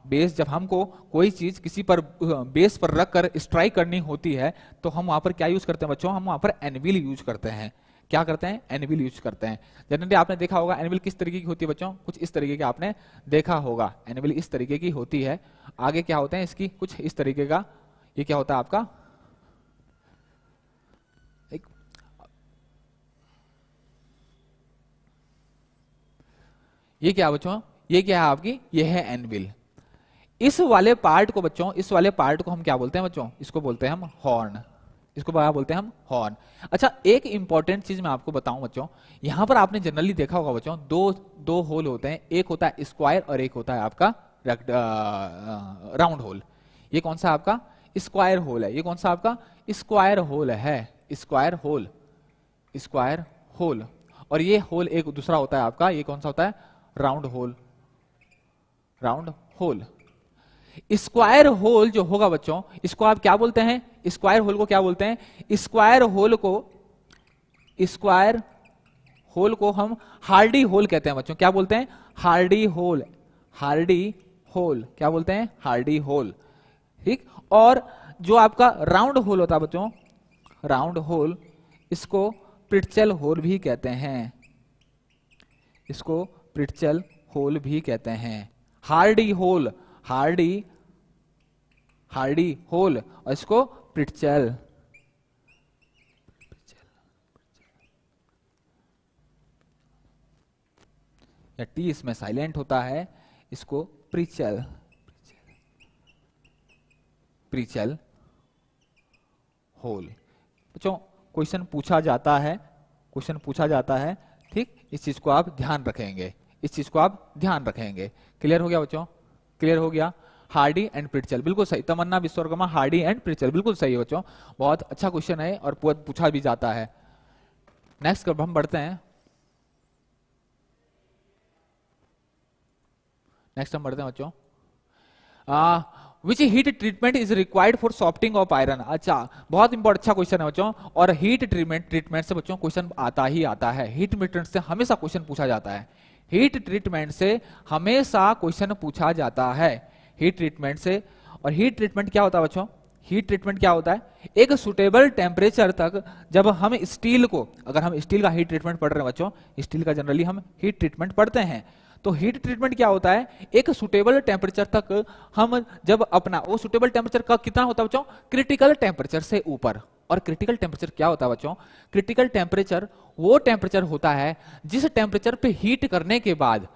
[SPEAKER 1] बेस, जब हमको कोई चीज किसी पर बेस पर रख कर स्ट्राइक करनी होती है तो हम वहां पर क्या यूज करते हैं बच्चों, हम वहां पर एनविल यूज करते हैं। क्या करते हैं, एनविल यूज करते हैं। जनरली आपने देखा होगा एनविल किस तरीके की होती है बच्चों, कुछ इस तरीके का आपने देखा होगा, एनविल इस तरीके की होती है। आगे क्या होते हैं इसकी, कुछ इस तरीके का, ये क्या होता है आपका, ये क्या बच्चों, ये क्या है आपकी, ये है एनविल। इस वाले पार्ट को बच्चों, इस वाले पार्ट को हम क्या बोलते हैं बच्चों, इसको बोलते हैं हम हॉर्न, इसको क्या बोलते हैं हम, हॉर्न। अच्छा, एक इंपॉर्टेंट चीज मैं आपको बताऊं बच्चों, यहां पर आपने जनरली देखा होगा बच्चों, दो होल होते हैं, एक होता है स्क्वायर और एक होता है आपका राउंड होल। ये कौन सा आपका स्क्वायर होल है, ये कौन सा आपका स्क्वायर होल है, स्क्वायर होल, स्क्वायर होल। और ये होल एक दूसरा होता है आपका, ये कौन सा होता है, round hole, round hole. Square hole जो होगा बच्चों, इसको आप क्या बोलते हैं, स्क्वायर होल को क्या बोलते हैं, स्क्वायर होल को हम हार्डी होल कहते हैं बच्चों। क्या बोलते हैं, हार्डी होल, हार्डी होल, क्या बोलते हैं, हार्डी होल। ठीक, और जो आपका राउंड होल होता है बच्चों, राउंड होल, इसको प्रिट्जेल होल भी कहते हैं, इसको प्रिट्जेल होल भी कहते हैं। हार्डी होल, हार्डी होल, और इसको प्रिट्जेल, या टी इसमें साइलेंट होता है, इसको प्रिट्जेल, प्रिट्जेल होल। बच्चों क्वेश्चन पूछा जाता है, क्वेश्चन पूछा जाता है। ठीक, इस चीज को आप ध्यान रखेंगे, इस चीज को आप ध्यान रखेंगे। क्लियर हो गया बच्चों, क्लियर हो गया। हार्डी एंड प्रिट्जेल, बिल्कुल सही। तमन्ना विश्वकर्मा, हार्डी एंड प्रिट्जेल, बिल्कुल सही है बच्चों, बहुत अच्छा क्वेश्चन है और पूछा भी जाता है। नेक्स्ट हम बढ़ते हैं, नेक्स्ट हम बढ़ते हैं बच्चों। Which heat treatment is required for softening of iron. अच्छा, बहुत इंपॉर्टेंट, अच्छा क्वेश्चन है बच्चों। और हीट ट्रीटमेंट से बच्चों क्वेश्चन आता ही आता है, हीट ट्रीटमेंट से हमेशा क्वेश्चन पूछा जाता है, हीट ट्रीटमेंट से हमेशा क्वेश्चन पूछा जाता है, हीट ट्रीटमेंट से। और हीट ट्रीटमेंट क्या होता है बच्चों, हीट ट्रीटमेंट क्या होता है, एक सुटेबल टेम्परेचर तक जब हम स्टील को, अगर हम स्टील का हीट ट्रीटमेंट पढ़ रहे हैं बच्चों, स्टील का जनरली हम हीट ट्रीटमेंट पढ़ते हैं, तो हीट ट्रीटमेंट क्या होता है, एक सुटेबल टेम्परेचर तक हम जब अपना, वो सुटेबल टेम्परेचर का कितना होता है बच्चों, क्रिटिकल टेम्परेचर से ऊपर। और क्रिटिकल टेम्परेचर क्या होता है बच्चों, क्रिटिकल टेम्परेचर वो टेम्परेचर होता है जिस टेम्परेचर पे हीट करने के बाद,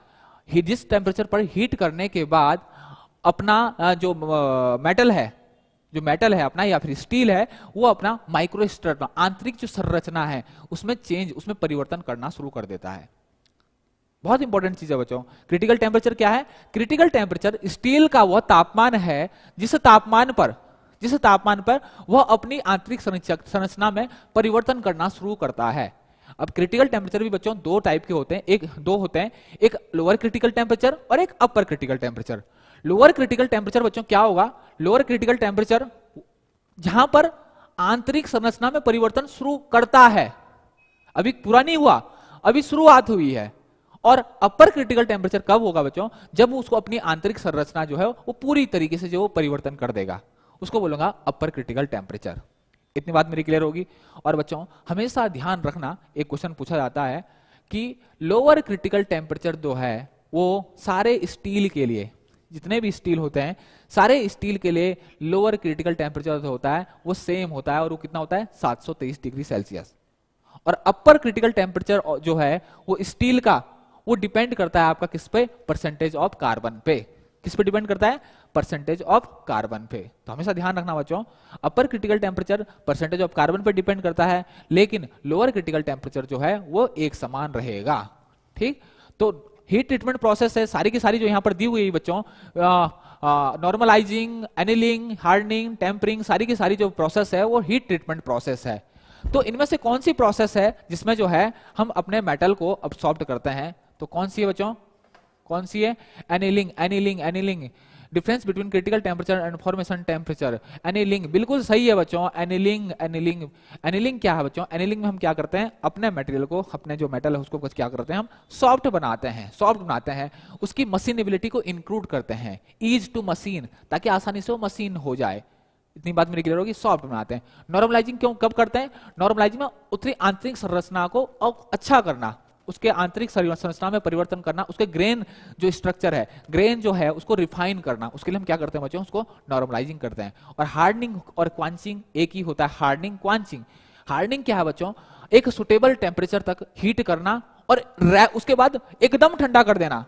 [SPEAKER 1] जिस टेम्परेचर पर हीट करने के बाद अपना जो मेटल है, जो मेटल है अपना या फिर स्टील है, वो अपना माइक्रोस्ट्रक्चर, आंतरिक जो संरचना है उसमें चेंज, उसमें परिवर्तन करना शुरू कर देता है। बहुत इंपॉर्टेंट चीज है बच्चों। क्रिटिकल टेम्परेचर क्या है, क्रिटिकल टेम्परेचर स्टील का वह तापमान है जिस तापमान पर वह अपनी आंतरिक संरचना में परिवर्तन करना शुरू करता है। अब क्रिटिकल टेम्परेचर भी बच्चों दो टाइप के होते हैं, दो होते हैं, एक लोअर क्रिटिकल टेम्परेचर और एक अपर critical temperature. Lower critical temperature बच्चों क्या होगा, लोअर क्रिटिकल टेम्परेचर जहां पर आंतरिक संरचना में परिवर्तन शुरू करता है, अभी पूरा नहीं हुआ, अभी शुरुआत हुई है। और अपर क्रिटिकल टेम्परेचर कब होगा बच्चों, जब उसको अपनी आंतरिक संरचना जो है वो पूरी तरीके से जो परिवर्तन कर देगा, उसको बोलूंगा अपर क्रिटिकल टेम्परेचर। इतनी बात मेरी क्लियर होगी। और बच्चों हमेशा ध्यान रखना, एक क्वेश्चन पूछा जाता है कि लोअर क्रिटिकल टेम्परेचर जो है वो सारे स्टील के लिए, जितने भी स्टील होते हैं सारे स्टील के लिए लोअर क्रिटिकल टेम्परेचर जो होता है वो सेम होता है, और वो कितना होता है 723 डिग्री सेल्सियस। और अपर क्रिटिकल टेम्परेचर जो है वो स्टील का, वो डिपेंड करता है आपका किस पे, परसेंटेज ऑफ कार्बन पे। किस पे डिपेंड करता है, परसेंटेज ऑफ कार्बन पे। तो हमेशा ध्यान रखना बच्चों, अपर critical temperature percentage of carbon पे डिपेंड करता है, लेकिन लोअर क्रिटिकल टेम्परेचर जो है वो एक समान रहेगा। ठीक, तो हीट ट्रीटमेंट प्रोसेस है सारी की सारी जो यहां पर दी हुई है बच्चों, नॉर्मलाइजिंग, एनिलिंग, हार्डनिंग, टेम्परिंग, सारी की सारी जो प्रोसेस है वो हीट ट्रीटमेंट प्रोसेस है। तो इनमें से कौन सी प्रोसेस है जिसमें जो है हम अपने मेटल को अब्सॉर्ब करते हैं, तो कौन सी है बच्चों, कौन सी है, annealing. Annealing, annealing, difference between critical temperature and formation temperature. Annealing बिल्कुल सही है बच्चों, एनिलिंग। एनिलिंग, एनिलिंग क्या है बच्चों, एनिलिंग में हम क्या करते हैं, अपने मटेरियल को, अपने जो मेटल है उसको क्या करते हैं, हम सॉफ्ट बनाते हैं, सॉफ्ट बनाते हैं, उसकी मशीनेबिलिटी को इंक्लूड करते हैं, ईज टू मशीन, ताकि आसानी से वो मशीन हो जाए। इतनी बात मेरी क्लियर होगी, सॉफ्ट बनाते हैं। नॉर्मलाइजिंग क्यों कब करते हैं, नॉर्मलाइजिंग में उत्तरी आंतरिक संरचना को अच्छा करना, उसके आंतरिक संरचना में परिवर्तन करना, उसके ग्रेन जो स्ट्रक्चर है, ग्रेन जो है उसको रिफाइन करना, उसके लिए हम क्या करते हैं बच्चों, उसको नॉर्मलाइजिंग करते हैं। और हार्डनिंग और क्वांचिंग एक ही होता है, हार्डनिंग क्वांचिंग। हार्डनिंग क्या है बच्चों, एक सुटेबल टेम्परेचर तक हीट करना और उसके बाद एकदम ठंडा कर देना।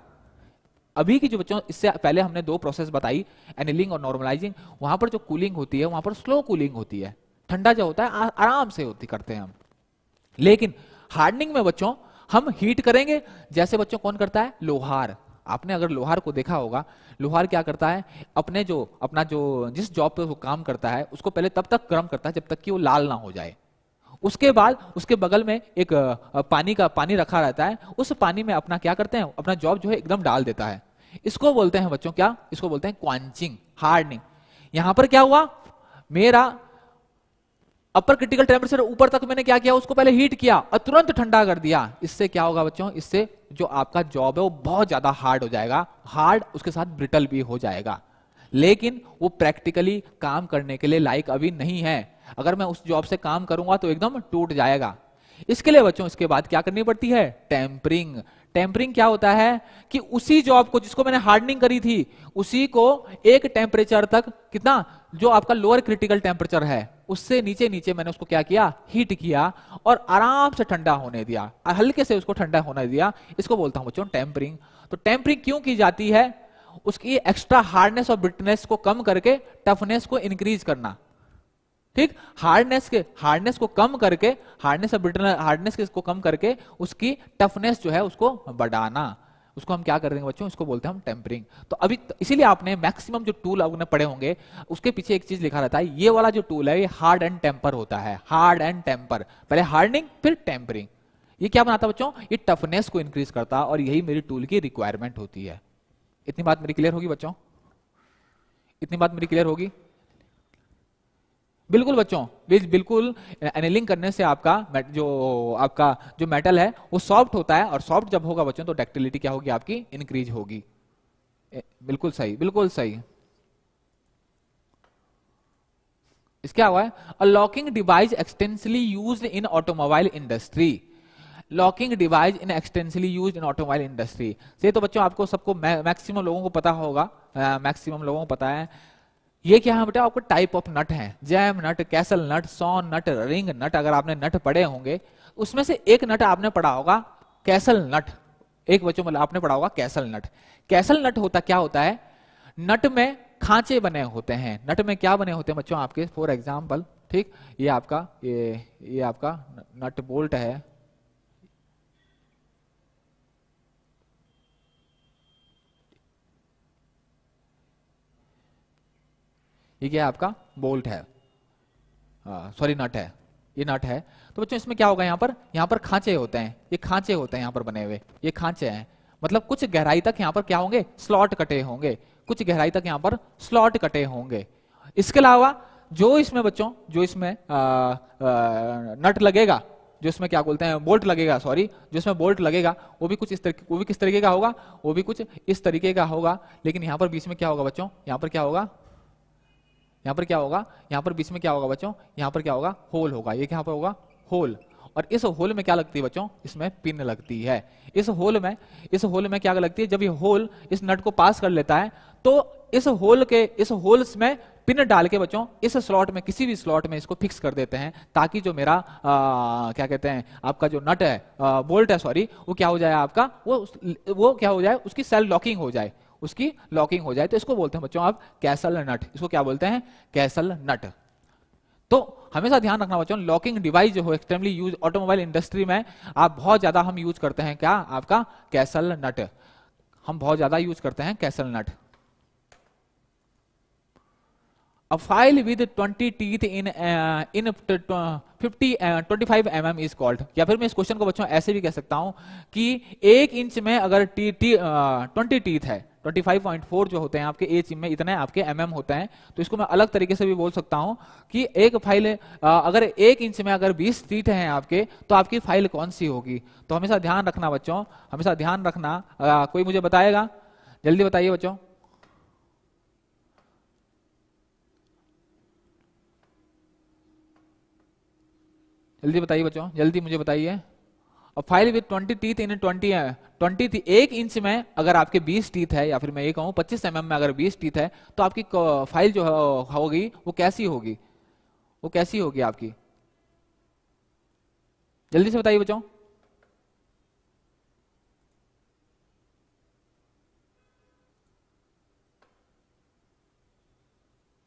[SPEAKER 1] अभी की जो बच्चों, इससे पहले हमने दो प्रोसेस बताई, एनिलिंग और नॉर्मलाइजिंग, वहां पर जो कूलिंग होती है वहां पर स्लो कूलिंग होती है, ठंडा जो होता है आराम से होती करते हैं हम। लेकिन हार्डनिंग में बच्चों हम हीट करेंगे, जैसे बच्चों कौन करता है, लोहार। आपने अगर लोहार को देखा होगा, लोहार क्या करता है, अपना जो जिस जॉब पे वो काम करता है उसको पहले तब तक गर्म करता है जब तक कि वो लाल ना हो जाए। उसके बाद उसके बगल में एक पानी रखा रहता है, उस पानी में अपना क्या करते हैं, अपना जॉब जो है एकदम डाल देता है। इसको बोलते हैं बच्चों क्या, इसको बोलते हैं क्वांचिंग, हार्डनिंग। यहां पर क्या हुआ, मेरा अपर क्रिटिकल टेम्परेचर ऊपर तक मैंने क्या किया, उसको पहले हीट किया और तुरंत ठंडा कर दिया। इससे क्या होगा बच्चों, इससे जो आपका जॉब है वो बहुत ज्यादा हार्ड हो जाएगा, हार्ड उसके साथ ब्रिटल भी हो जाएगा, लेकिन वो प्रैक्टिकली काम करने के लिए लायक अभी नहीं है। अगर मैं उस जॉब से काम करूंगा तो एकदम टूट जाएगा। इसके लिए बच्चों इसके बाद क्या करनी पड़ती है, टेम्परिंग। टेम्परिंग क्या होता है कि उसी जॉब को जिसको मैंने हार्डनिंग करी थी, उसी को एक टेम्परेचर तक, कितना, जो आपका लोअर क्रिटिकल टेम्परेचर है उससे नीचे नीचे मैंने उसको क्या किया, हीट किया और आराम से ठंडा होने दिया, हल्के से उसको ठंडा होने दिया। इसको बोलता हूं बच्चों टेम्परिंग। तो टेम्परिंग क्यों की जाती है, उसकी एक्स्ट्रा हार्डनेस और ब्रिटनेस को कम करके टफनेस को इंक्रीज करना। ठीक, हार्डनेस को कम करके, हार्डनेस को कम करके उसकी टफनेस जो है उसको बढ़ाना, उसको हम क्या कर देंगे बच्चों, इसको बोलते हैं हम टेम्परिंग। तो अभी इसीलिए आपने मैक्सिमम जो टूल आपने पढ़े होंगे उसके पीछे एक चीज लिखा रहता है, ये वाला जो टूल है ये हार्ड एंड टेम्पर होता है, हार्ड एंड टेम्पर, पहले हार्डनिंग फिर टेम्परिंग। ये क्या बनाता है बच्चों, ये टफनेस को इंक्रीज करता है, और यही मेरी टूल की रिक्वायरमेंट होती है। इतनी बात मेरी क्लियर होगी बच्चों, इतनी बात मेरी क्लियर होगी। बिल्कुल बच्चों, बिल्कुल एनिलिंग करने से आपका जो मेटल है वो सॉफ्ट होता है, और सॉफ्ट जब होगा बच्चों तो डक्टिलिटी क्या होगी आपकी, इंक्रीज होगी। बिल्कुल सही, बिल्कुल सही। इस क्या हुआ है, a locking device extensively used in automobile industry. Locking device in extensively used in automobile industry, ये तो बच्चों आपको सबको मैक्सिमम लोगों को पता होगा, मैक्सिमम लोगों को पता है। ये क्या है बेटा, आपको टाइप ऑफ नट है, जैम नट, कैसल नट, सॉन नट, रिंग नट। अगर आपने नट पढ़े होंगे उसमें से एक नट आपने पढ़ा होगा कैसल नट, एक बच्चों मतलब आपने पढ़ा होगा कैसल नट। कैसल नट होता क्या होता है, नट में खांचे बने होते हैं, नट में क्या बने होते हैं बच्चों आपके, फॉर एग्जाम्पल, ठीक, ये आपका नट बोल्ट है, ये क्या है आपका बोल्ट है, सॉरी नट है, ये नट है, तो बच्चों इसमें क्या होगा, यहाँ पर खांचे होते हैं, ये खांचे होते हैं यहाँ पर बने हुए, ये खांचे हैं, मतलब कुछ गहराई तक यहाँ पर क्या होंगे, स्लॉट कटे होंगे, कुछ गहराई तक यहाँ पर स्लॉट कटे होंगे। इसके अलावा जो इसमें बच्चों, जो इसमें नट लगेगा, जो इसमें क्या बोलते हैं, बोल्ट लगेगा, सॉरी, जो इसमें बोल्ट लगेगा वो भी कुछ इस तरीके, वो भी किस तरीके का होगा, वो भी कुछ इस तरीके का होगा। लेकिन यहाँ पर बीच में क्या होगा बच्चों, यहाँ पर क्या होगा, यहाँ पर क्या होगा, यहाँ पर बीच में क्या होगा बच्चों, यहाँ पर क्या होगा, होल होगा, ये क्या पर होगा, होल। और इस होल में क्या लगती है बच्चों, इसमें पिन लगती है। इस होल में क्या लगती है, जब ये होल इस नट को पास कर लेता है तो इस होल्स में पिन डाल के बच्चों इस स्लॉट में, किसी भी स्लॉट में इसको फिक्स कर देते हैं, ताकि जो मेरा क्या कहते हैं, आपका जो नट है, बोल्ट है सॉरी, वो क्या हो जाए आपका, वो क्या हो जाए, उसकी सेल लॉकिंग हो जाए, उसकी लॉकिंग हो जाए। तो इसको बोलते हैं बच्चों आप कैसल नट, इसको क्या बोलते हैं, कैसल नट। तो हमेशा ध्यान रखना बच्चों, लॉकिंग डिवाइस जो हो एक्सट्रीमली यूज ऑटोमोबाइल इंडस्ट्री में, आप बहुत ज्यादा हम यूज करते हैं क्या, आपका कैसल नट, हम बहुत ज्यादा यूज करते हैं castle nut. A file with 20 teeth in 25 mm is called, या फिर मैं इस क्वेश्चन को बच्चों ऐसे भी कह सकता हूं कि 1 इंच में अगर 20 टीथ है, 25.4 जो होते हैं आपके एच में, इतने आपके mm होते हैं, तो इसको मैं अलग तरीके से भी बोल सकता हूं कि एक फाइल अगर 1 इंच में अगर 20 टीथ हैं आपके, तो आपकी फाइल कौन सी होगी। तो हमेशा ध्यान रखना बच्चों, हमेशा ध्यान रखना। कोई मुझे बताएगा, जल्दी बताइए बच्चों, जल्दी बताइए बच्चों, जल्दी मुझे बताइए। और file with 20 teeth in 20 1 inch में अगर आपके 20 टीथ है, या फिर मैं ये कहूं 25 mm में अगर 20 टीथ है, तो आपकी फाइल जो होगी वो कैसी होगी, वो कैसी होगी आपकी, जल्दी से बताइए बच्चों।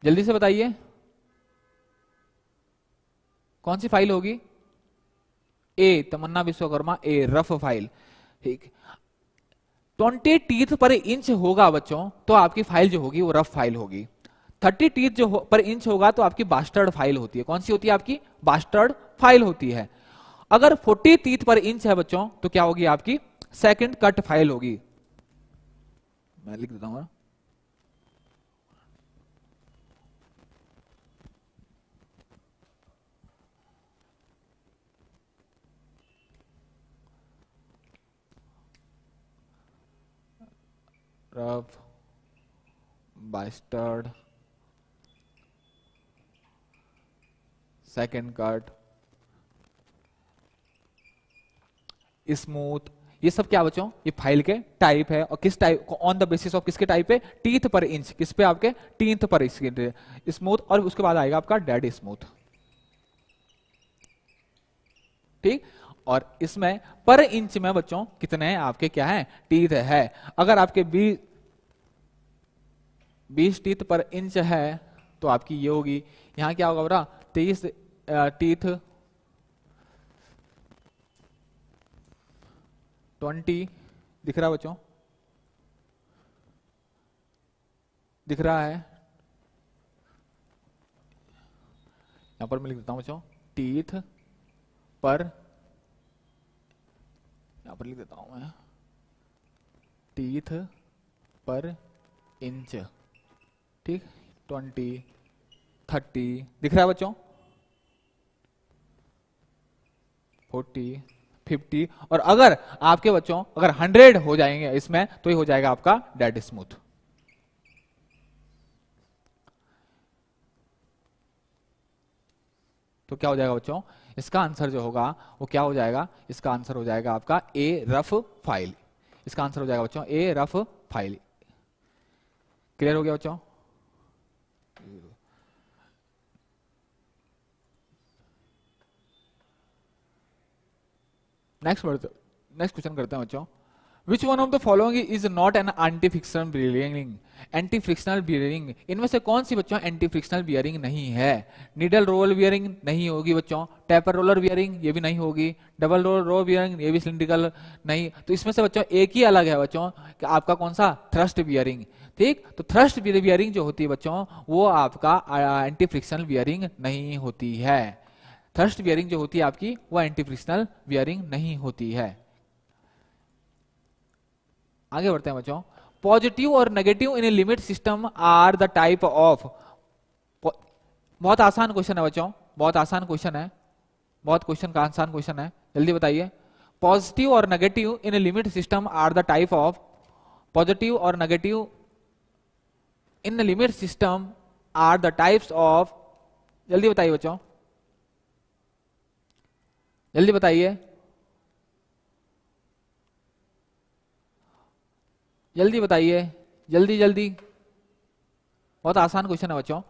[SPEAKER 1] जल्दी से बताइए, कौन सी फाइल होगी, ए तमन्ना विश्वकर्मा, ए रफ फाइल, ठीक। 20 टीथ पर इंच होगा बच्चों, तो आपकी फाइल जो होगी वो रफ फाइल होगी। 30 टीथ जो पर इंच होगा तो आपकी बास्टर्ड फाइल होती है। कौन सी होती है आपकी, बास्टर्ड फाइल होती है। अगर 40 टीथ पर इंच है बच्चों, तो क्या होगी आपकी, सेकंड कट फाइल होगी। मैं लिख देता हूं, rough bastard second cut smooth, ये सब क्या बच्चों, ये फाइल के टाइप है। और किस type, on the basis of किसके टाइप पे, टीथ पर इंच, किस पे आपके, टीथ पर स्मूथ, और उसके बाद आएगा आपका डेड स्मूथ, ठीक। और इसमें पर इंच में बच्चों कितने आपके क्या है, टीथ है। अगर आपके 20 टीथ पर इंच है तो आपकी ये होगी, यहां क्या होगा बेटा, 30 टीथ 20 दिख रहा है बच्चों, दिख रहा है, यहां पर मैं लिख देता हूं बच्चों, टीथ पर, यहां पर लिख देता हूं मैं, टीथ पर इंच, ठीक। 20 30 दिख रहा है बच्चों, 40 50, और अगर आपके बच्चों अगर 100 हो जाएंगे इसमें, तो ये हो जाएगा आपका डेड स्मूथ। तो क्या हो जाएगा बच्चों, इसका आंसर जो होगा वो क्या हो जाएगा, इसका आंसर हो जाएगा आपका ए रफ फाइल। इसका आंसर हो जाएगा बच्चों ए रफ फाइल। क्लियर हो गया बच्चों। नेक्स्ट क्वेश्चन करते हैं बच्चों, which one of the following is not an anti frictional bearing, anti frictional bearing, इनमें से कौन सी बच्चों एंटी फ्रिक्शनल बियरिंग नहीं है। नीडल रोल बियरिंग नहीं होगी बच्चों, टेपर रोलर बियरिंग ये भी नहीं होगी, डबल रो बियरिंग ये भी सिलिंड्रिकल नहीं। तो इसमें से बच्चों एक ही अलग है बच्चों, कि आपका कौन सा, थ्रस्ट बियरिंग, ठीक। तो थ्रस्ट बियरिंग जो होती है बच्चों, वो आपका एंटी फ्रिक्शनल बियरिंग नहीं होती है। थ्रस्ट बियरिंग जो होती है आपकी वो एंटी फ्रिक्शनल बियरिंग नहीं होती है। आगे बढ़ते हैं बच्चों। पॉजिटिव और negative in a limit system are the type of, बहुत आसान क्वेश्चन है बच्चों, बहुत आसान क्वेश्चन है, बहुत क्वेश्चन का आसान क्वेश्चन है, जल्दी बताइए। पॉजिटिव और negative in a limit system are the type of, positive और negative in a limit system are the types of, जल्दी बताइए बच्चों, जल्दी बताइए, जल्दी बताइए, जल्दी जल्दी, बहुत आसान क्वेश्चन है बच्चों।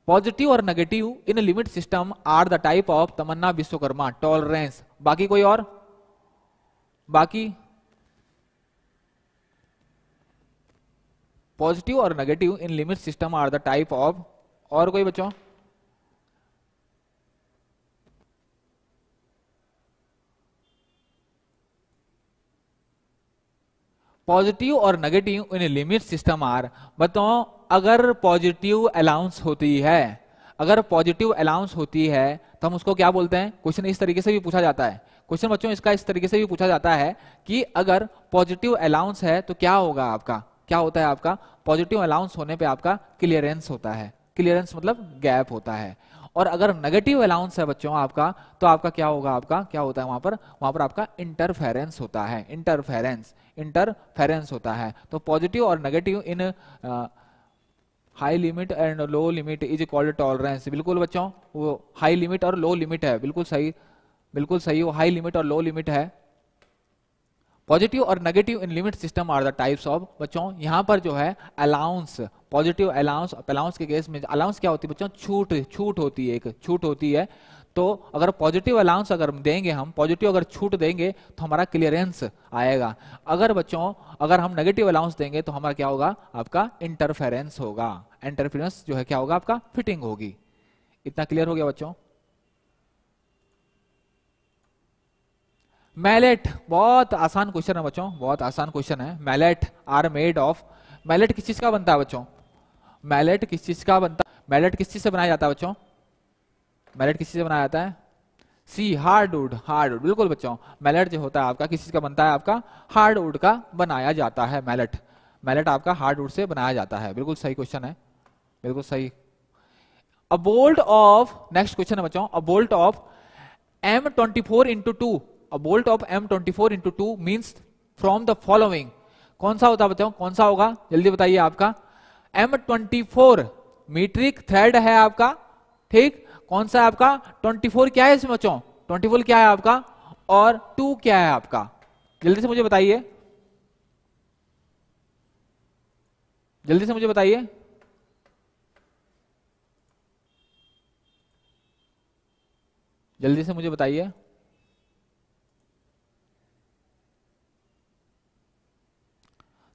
[SPEAKER 1] पॉजिटिव और negative in limit system are the type of Tamanna Vishwakarma, tolerance, बाकी कोई और, बाकी पॉजिटिव और negative in limit system are the type of, और कोई बच्चों, पॉजिटिव और negative in limit system are, बताओ अगर पॉजिटिव अलाउंस होती है, अगर पॉजिटिव अलाउंस होती है तो हम उसको क्या बोलते हैं। क्वेश्चन इस तरीके से भी पूछा जाता है, क्वेश्चन बच्चों इसका इस तरीके से भी पूछा जाता है कि अगर पॉजिटिव अलाउंस है तो क्या होगा आपका, क्या होता है आपका, पॉजिटिव अलाउंस होने पे आपका क्लियरेंस होता है, क्लियरेंस मतलब गैप होता है। और अगर नेगेटिव अलाउंस है बच्चों आपका, तो आपका क्या होगा, आपका क्या होता है वहां पर आपका इंटरफेरेंस होता है, इंटरफेरेंस, इंटरफेरेंस होता है। तो पॉजिटिव और negative in high limit and low limit is equal to tolerance, बिल्कुल बच्चों वो हाई लिमिट और लो लिमिट है, बिल्कुल सही, बिल्कुल सही, वो हाई लिमिट और लो लिमिट है। पॉजिटिव और negative in limit system are the types of, बच्चों यहां पर जो है अलाउंस, पॉजिटिव अलाउंस, अलाउंस के केस में अलाउंस क्या होती है बच्चों, छूट, छूट होती है, एक छूट होती है। तो अगर पॉजिटिव अलाउंस अगर देंगे हम, पॉजिटिव अगर छूट देंगे तो हमारा क्लियरेंस आएगा। अगर बच्चों अगर हम नेगेटिव अलाउंस देंगे तो हमारा क्या होगा, आपका इंटरफेरेंस होगा, इंटरफेरेंस जो है क्या होगा, आपका फिटिंग होगी। इतना क्लियर हो गया बच्चों। मैलेट, बहुत आसान क्वेश्चन है बच्चों, बहुत आसान क्वेश्चन है। Mallet are made of, mallet किस चीज का बनता है बच्चों, मैलेट किस चीज का बनता, मैलेट किस चीज से बनाया जाता है बच्चों, मैलेट किस चीज से बनाया जाता है, सी हार्डवुड, हार्डवुड, बिल्कुल बच्चों मैलेट जो होता है आपका किस चीज का बनता है, आपका हार्डवुड का बनाया जाता है मैलेट, मैलेट आपका हार्डवुड से बनाया जाता है, बिल्कुल सही क्वेश्चन है, बिल्कुल सही। अ बोल्ट ऑफ, नेक्स्ट क्वेश्चन है बच्चों, अ bolt of M24 into 2, a bolt of M24 into 2 means from the following, कौन सा होता है बच्चों, कौन सा होगा, जल्दी बताइए आपका। M24 मीट्रिक थ्रेड है आपका, ठीक, कौन सा है आपका, 24 क्या है इसमें बच्चों, 24 क्या है आपका, और 2 क्या है आपका, जल्दी से मुझे बताइए, जल्दी से मुझे बताइए, जल्दी से मुझे बताइए।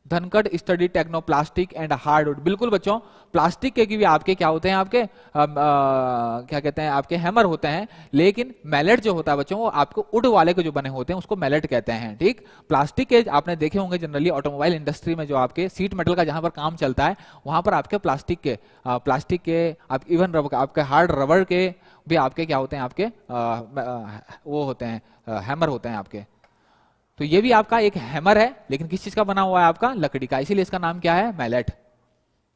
[SPEAKER 1] धनखड़ स्टडी टेक्नोप्लास्टिक एंड हार्डवुड, बिल्कुल बच्चों प्लास्टिक के भी आपके क्या होते हैं, आपके क्या कहते हैं, आपके हैमर होते हैं, लेकिन मैलेट जो होता है बच्चों वो आपको वुड वाले के जो बने होते हैं उसको मैलेट कहते हैं, ठीक। प्लास्टिक के आपने देखे होंगे जनरली ऑटोमोबाइल इंडस्ट्री में जो आपके सीट मेटल का जहां पर काम चलता है वहां पर आपके प्लास्टिक के आप इवन आपके हार्ड रबर के भी आपके क्या होते हैं, आपके वो होते हैं, हैमर होते हैं आपके। तो ये भी आपका एक हैमर है, लेकिन किस चीज का बना हुआ है, आपका लकड़ी का, इसीलिए इसका नाम क्या है, मैलेट।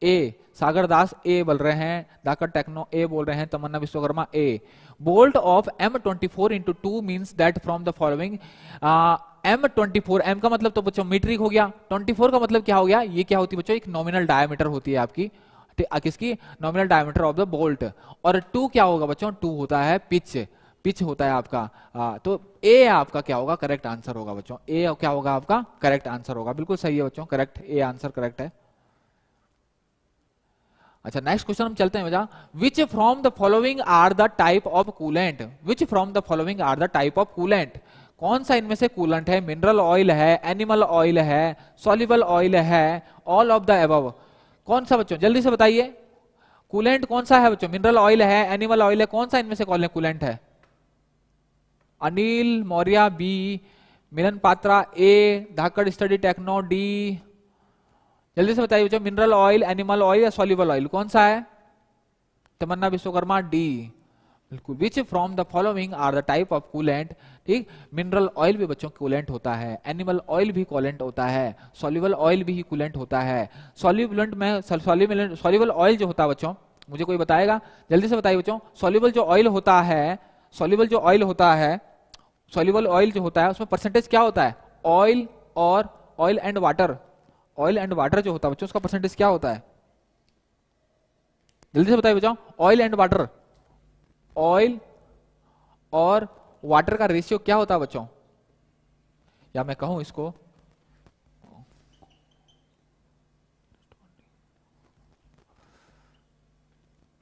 [SPEAKER 1] ए सागर दास ए बोल रहे हैं, धाकड़ टेक्नो ए बोल रहे हैं, Tamanna Vishwakarma A. Bolt of M24 into 2 means that from the following, M24, M का मतलब तो बच्चों मीट्रिक हो गया, 24 का मतलब क्या हो गया, ये क्या होती है बच्चों, एक नॉमिनल डायमीटर होती है आपकी, किसकी, nominal diameter of the bolt. और 2 क्या होगा बच्चों, 2 होता है पिच, पिच होता है आपका। तो ए आपका क्या होगा, करेक्ट आंसर होगा बच्चों, ए क्या होगा आपका, करेक्ट आंसर होगा, बिल्कुल सही है बच्चों, करेक्ट, ए आंसर करेक्ट है। अच्छा नेक्स्ट क्वेश्चन हम चलते हैं बेटा। Which from the following are the type of coolant, which from the following are the type of coolant, कौन सा इनमें से कूलेंट है, मिनरल ऑयल है, एनिमल ऑयल है, सॉल्युबल ऑयल है, ऑल ऑफ द अबव, कौन सा बच्चों, जल्दी से बताइए, कूलेंट कौन सा है बच्चों, मिनरल ऑयल है, एनिमल ऑयल है, कौन सा इनमें से कूलेंट है। Anil Maurya B, Milan Patra A, Dhakad study techno D, जल्दी से बताइए बच्चों, मिनरल ऑयल, एनिमल ऑयल या सॉल्युबल ऑयल कौन सा है, तमन्ना विश्वकर्मा डी, बिल्कुल। Which from the following are the type of coolant, ठीक। मिनरल ऑयल भी बच्चों कूलेंट होता है, एनिमल ऑयल भी कूलेंट होता है, सॉल्युबल ऑयल भी कूलेंट होता है। सॉल्युबलेंट में सॉल्युबल ऑयल जो होता है बच्चों, मुझे कोई बताएगा, जल्दी से बताइए बच्चों। सॉल्युबल जो ऑयल होता है, सॉल्युबल जो ऑयल होता है, सॉल्युबल ऑयल जो होता है उसमें परसेंटेज क्या होता है? ऑयल और oil and water, oil and water जो होता है बच्चों उसका परसेंटेज क्या होता है? जल्दी से बताइए बच्चों। ऑयल एंड वाटर, ऑयल और वाटर का रेशियो क्या होता है बच्चों? या मैं कहूं इसको,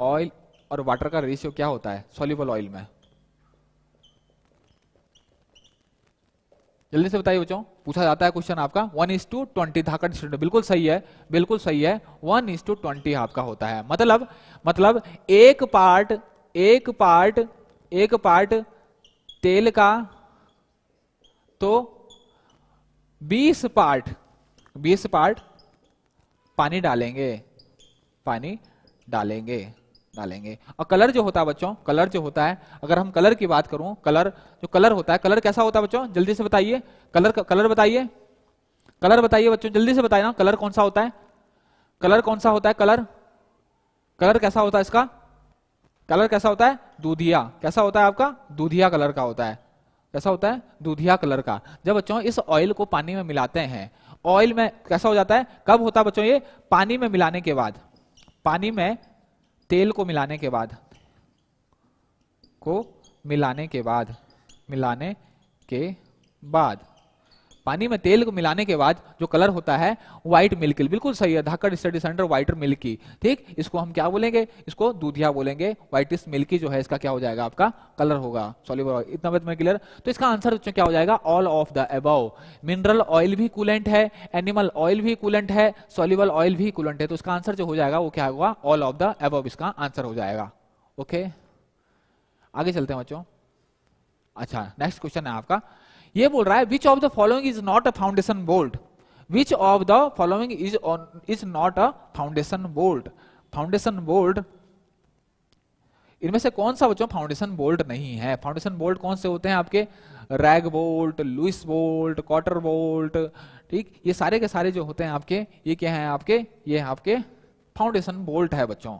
[SPEAKER 1] ऑयल और वाटर का रेशियो क्या होता है सॉल्युबल ऑयल में? जल्दी से बताइए बच्चों, पूछा जाता है क्वेश्चन आपका 1:20 धाकड़ डिस्ट्रीब्यूशन। बिल्कुल सही है, बिल्कुल सही है, 1:20 आपका होता है। मतलब एक पार्ट तेल का तो 20 पार्ट पानी डालेंगे। और कलर जो होता है बच्चों, कलर जो होता है, अगर हम कलर की बात करूं, कलर होता है, कलर कैसा होता है बच्चों? जल्दी से बताइए, कलर बताइए, कलर बताइए बच्चों, जल्दी से बताइए ना, कलर कौन सा होता है? कलर कौन सा होता है? कलर कैसा होता है इसका? कलर कैसा होता है? दूधिया। कैसा होता है आपका? दूधिया कलर का होता है। कैसा होता है? दूधिया कलर का। जब बच्चों इस ऑयल को पानी में मिलाते हैं, ऑयल में कैसा हो जाता है? कब होता है बच्चों ये? पानी में मिलाने के बाद, पानी में तेल को मिलाने के बाद, पानी में तेल को मिलाने के बाद जो कलर होता है व्हाइट मिल्की। बिल्कुल सही है, धाकड़ स्टडी सेंटर, व्हाइट मिल्की, ठीक। इसको हम क्या बोलेंगे? इसको दूधिया बोलेंगे। व्हाइटिश मिल्की जो है इसका क्या हो जाएगा? आपका कलर होगा सॉल्युबल। इतना बात में क्लियर? तो इसका आंसर बच्चों क्या हो जाएगा? All of the above. Mineral oil भी कूलेंट है, एनिमल ऑयल भी कूलेंट है, सॉल्युबल ऑयल भी कूलेंट है। तो इसका आंसर जो हो जाएगा वो क्या होगा? ऑल ऑफ द अबव इसका आंसर हो जाएगा। ओके, आगे चलते हैं बच्चों। अच्छा, नेक्स्ट क्वेश्चन है आपका, ये बोल रहा है which of the following is not a foundation bolt. Which of the following is not a foundation bolt. Foundation bolt, इनमें से कौन सा बच्चों फाउंडेशन बोल्ट नहीं है? फाउंडेशन बोल्ट कौन से होते हैं आपके? Rag bolt, Lewis bolt, cotter bolt, ठीक। ये सारे के सारे जो होते हैं आपके, ये क्या है आपके? ये आपके फाउंडेशन बोल्ट है बच्चों।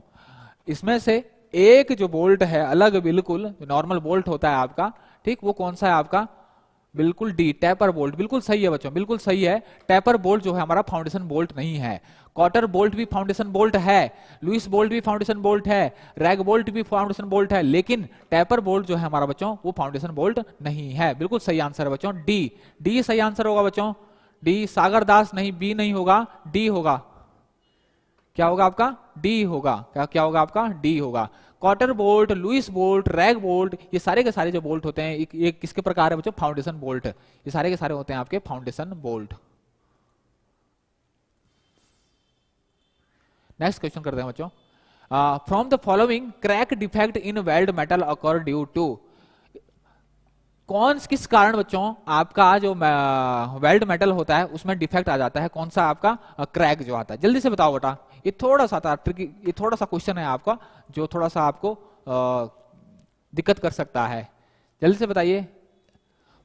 [SPEAKER 1] इसमें से एक जो बोल्ट है अलग, बिल्कुल नॉर्मल बोल्ट होता है आपका, ठीक, वो कौन सा है आपका? बिल्कुल डी, टैपर बोल्ट। बिल्कुल सही है बच्चों, बिल्कुल सही है। टैपर बोल्ट जो है हमारा फाउंडेशन बोल्ट नहीं है। कॉटर बोल्ट भी फाउंडेशन बोल्ट है, लुइस बोल्ट भी फाउंडेशन बोल्ट है, रैग बोल्ट भी फाउंडेशन बोल्ट है, लेकिन टैपर बोल्ट जो है हमारा बच्चों वो फाउंडेशन बोल्ट नहीं है। बिल्कुल सही आंसर है बच्चों, डी। डी सही आंसर होगा बच्चों, डी। सागर दास नहीं, बी नहीं होगा, डी होगा। क्या होगा आपका? डी होगा। क्या होगा आपका? डी होगा। Cotter bolt, Lewis bolt, rag bolt, ये सारे के सारे जो बोल्ट होते हैं ये किसके प्रकार है बच्चों? Foundation bolt. ये सारे के सारे होते हैं आपके फाउंडेशन बोल्ट। नेक्स्ट क्वेश्चन करते हैं बच्चों। From the following crack defect in weld metal occur due to. किस कारण बच्चों आपका जो वेल्ड मेटल होता है उसमें डिफेक्ट आ जाता है? कौन सा आपका क्रैक जो आता है? जल्दी से बताओ बेटा, ये थोड़ा सा था ट्रिकी, ये थोड़ा सा क्वेश्चन है आपका जो थोड़ा सा आपको दिक्कत कर सकता है। जल्दी से बताइए।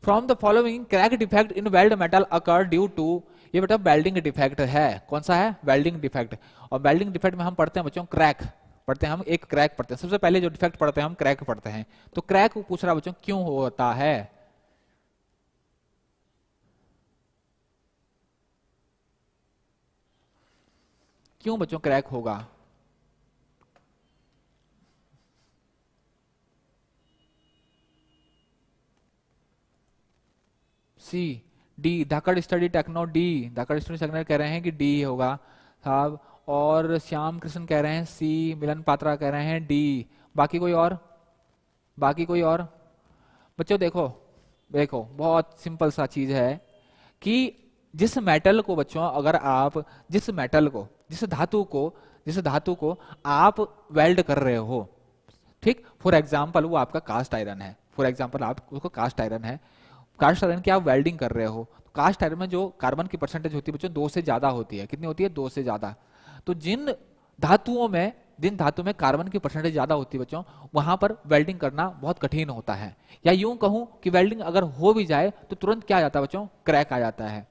[SPEAKER 1] From the following crack defect in weld metal occur due to, ये बेटा वेल्डिंग डिफेक्ट है। कौन सा है? Welding defect. और वेल्डिंग डिफेक्ट में हम पढ़ते हैं बच्चों क्रैक पढ़ते हैं, हम एक क्रैक पढ़ते हैं। सबसे पहले जो डिफेक्ट पढ़ते हैं हम क्रैक पढ़ते हैं। तो क्रैक को पूछ रहा बच्चों क्यों होता है? क्यों बच्चों क्रैक होगा? सी, डी, धाकड़ स्टडी टेक्नो, डी। धाकड़ स्टडी टेक्नो कह रहे हैं कि डी होगा साहब, और श्याम कृष्ण कह रहे हैं सी, मिलन पात्रा कह रहे हैं डी। बाकी कोई और? बाकी कोई और? बच्चों देखो देखो, बहुत सिंपल सा चीज है कि जिस मेटल को बच्चों, अगर आप जिस मेटल को, जिस धातु को आप वेल्ड कर रहे हो, ठीक, फॉर एग्जाम्पल वो आपका कास्ट आयरन है, फॉर एग्जाम्पल आप उसको कास्ट आयरन है, कास्ट आयरन की आप वेल्डिंग कर रहे हो, तो कास्ट आयरन में जो कार्बन की परसेंटेज होती है बच्चों 2 से ज्यादा होती है। कितनी होती है? 2 से ज्यादा। तो जिन धातुओं में जिन धातु में कार्बन की परसेंटेज ज्यादा होती है बच्चों, वहां पर वेल्डिंग करना बहुत कठिन होता है। या यूं कहूं कि वेल्डिंग अगर हो भी जाए तो तुरंत क्या आ जाता है बच्चों, क्रैक आ जाता है।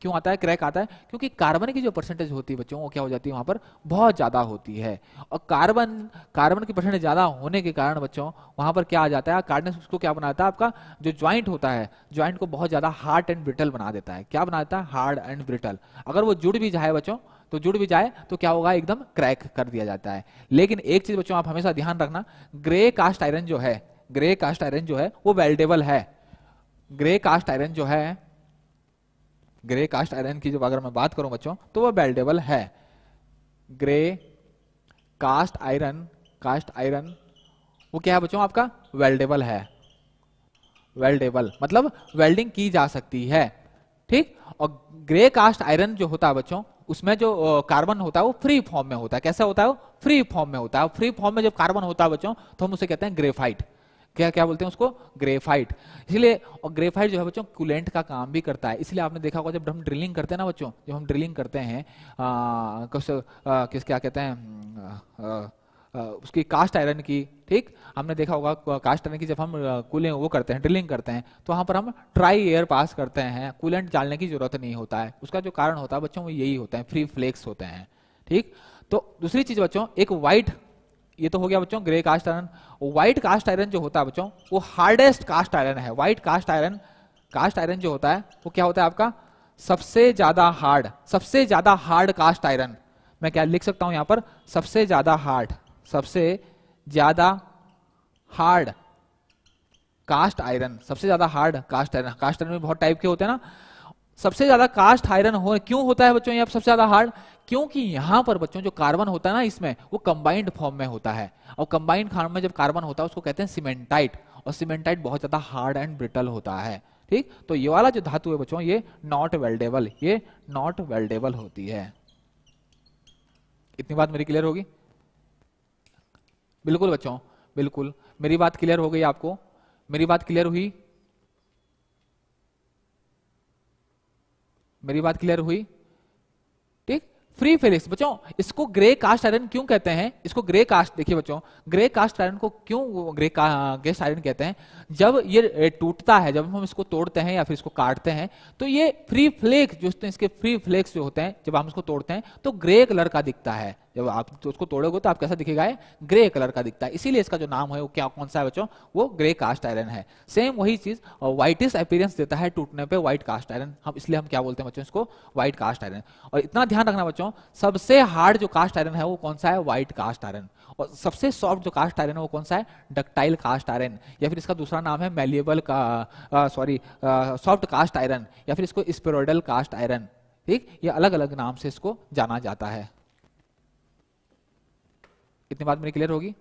[SPEAKER 1] क्यों आता है क्रैक आता है? क्योंकि कार्बन की जो परसेंटेज होती है बच्चों, वो क्या हो जाती है वहां पर बहुत ज्यादा होती है। और कार्बन की परसेंटेज ज्यादा होने के कारण बच्चों वहां पर क्या आ जाता है, कार्बन उसको क्या बनाता है, आपका जो ज्वाइंट होता है, ज्वाइंट को बहुत ज्यादा हार्ड एंड ब्रिटल बना देता है। क्या बना देता है? Hard and brittle. अगर वो जुड़ भी जाए बच्चों, तो जुड़ भी जाए तो क्या होगा, एकदम क्रैक कर दिया जाता है। लेकिन एक चीज बच्चों आप हमेशा ध्यान रखना, ग्रे कास्ट आयरन जो है, ग्रे कास्ट आयरन जो है वो वेल्डेबल है। ग्रे कास्ट आयरन जो है, ग्रे कास्ट आयरन की जब अगर मैं बात करूं बच्चों, तो वो वेल्डेबल है। ग्रे कास्ट आयरन वो क्या है बच्चों, आपका वेल्डेबल है। वेल्डेबल मतलब वेल्डिंग की जा सकती है, ठीक। और ग्रे कास्ट आयरन जो होता है बच्चों, उसमें जो कार्बन होता है वो फ्री फॉर्म में होता है। कैसा होता है? वो फ्री फॉर्म में होता है। फ्री फॉर्म में जब कार्बन होता है बच्चों, तो हम उसे कहते हैं ग्रेफाइट। क्या क्या बोलते हैं उसको? ग्रेफाइट। इसलिए, और ग्रेफाइट जो है बच्चों कूलेंट का काम भी करता है। इसलिए आपने देखा होगा जब हम ड्रिलिंग करते हैं ना बच्चों, जब हम ड्रिलिंग करते हैं किस क्या कहते हैं उसकी कास्ट आयरन की, ठीक, हमने देखा होगा कास्ट आयरन की जब हम कूलिंग वो करते हैं, ड्रिलिंग करते हैं, तो वहां पर हम ट्राई एयर पास करते हैं, कूलेंट डालने की जरूरत नहीं होता है। उसका जो कारण होता है बच्चों वो यही होता है, फ्री फ्लेक्स होते हैं, ठीक। तो दूसरी चीज बच्चों, एक व्हाइट, ये तो हो गया बच्चों grey cast iron. White cast iron जो होता है बच्चों, वो हार्डेस्ट कास्ट आयरन है। व्हाइट कास्ट आयरन जो होता है वो क्या होता है आपका, सबसे ज्यादा हार्ड कास्ट आयरन। मैं क्या लिख सकता हूं यहां पर, सबसे ज्यादा हार्ड कास्ट आयरन। सबसे ज्यादा hard cast iron, cast iron में बहुत टाइप के होते हैं ना, सबसे ज्यादा कास्ट आयरन हो क्यों होता है बच्चों ये सबसे ज्यादा हार्ड? क्योंकि यहां पर बच्चों जो कार्बन होता है ना इसमें, वो कंबाइंड फॉर्म में होता है। और कंबाइंड फॉर्म में जब कार्बन होता है उसको कहते हैं सीमेंटाइट, और सीमेंटाइट बहुत ज्यादा हार्ड एंड ब्रिटल होता है, ठीक। तो ये वाला जो धातु है बच्चों, ये नॉट वेल्डेबल होती है। इतनी बात मेरी क्लियर होगी? बिल्कुल बच्चों, बिल्कुल। मेरी बात क्लियर हो गई आपको? मेरी बात क्लियर हुई? मेरी बात क्लियर हुई, ठीक। फ्री फ्लेक्स बच्चों, इसको ग्रे कास्ट आयरन क्यों कहते हैं? इसको ग्रे कास्ट, देखिए बच्चों, ग्रे कास्ट आयरन को क्यों ग्रे कास्ट आयरन कहते हैं? जब ये टूटता है, जब हम इसको तोड़ते हैं या फिर इसको काटते हैं, तो ये फ्री फ्लेक्स जो इसके फ्री फ्लेक्स जो होते हैं, जब हम इसको तोड़ते हैं तो ग्रे कलर का दिखता है। जब आप तो उसको तोड़ोगे तो आप कैसा दिखेगा? ग्रे कलर का दिखता है। इसीलिए इसका जो नाम है वो क्या, कौन सा है बच्चों? वो ग्रे कास्ट आयरन है। सेम वही चीज व्हाइटिश अपीयरेंस देता है टूटने पे व्हाइट कास्ट आयरन, हम इसलिए हम क्या बोलते हैं बच्चों इसको? White cast iron. और इतना ध्यान रखना बच्चों, सबसे हार्ड जो कास्ट आयरन है वो कौन सा है? White cast iron. और सबसे सॉफ्ट जो कास्ट आयरन है वो कौन सा है? डक्टाइल कास्ट आयरन, या फिर इसका दूसरा नाम है मैलिएबल का सॉफ्ट कास्ट आयरन, या फिर इसको स्पेरोइडल कास्ट आयरन, ठीक। ये अलग अलग नाम से इसको जाना जाता है। इतनी बात मेरी क्लियर होगी?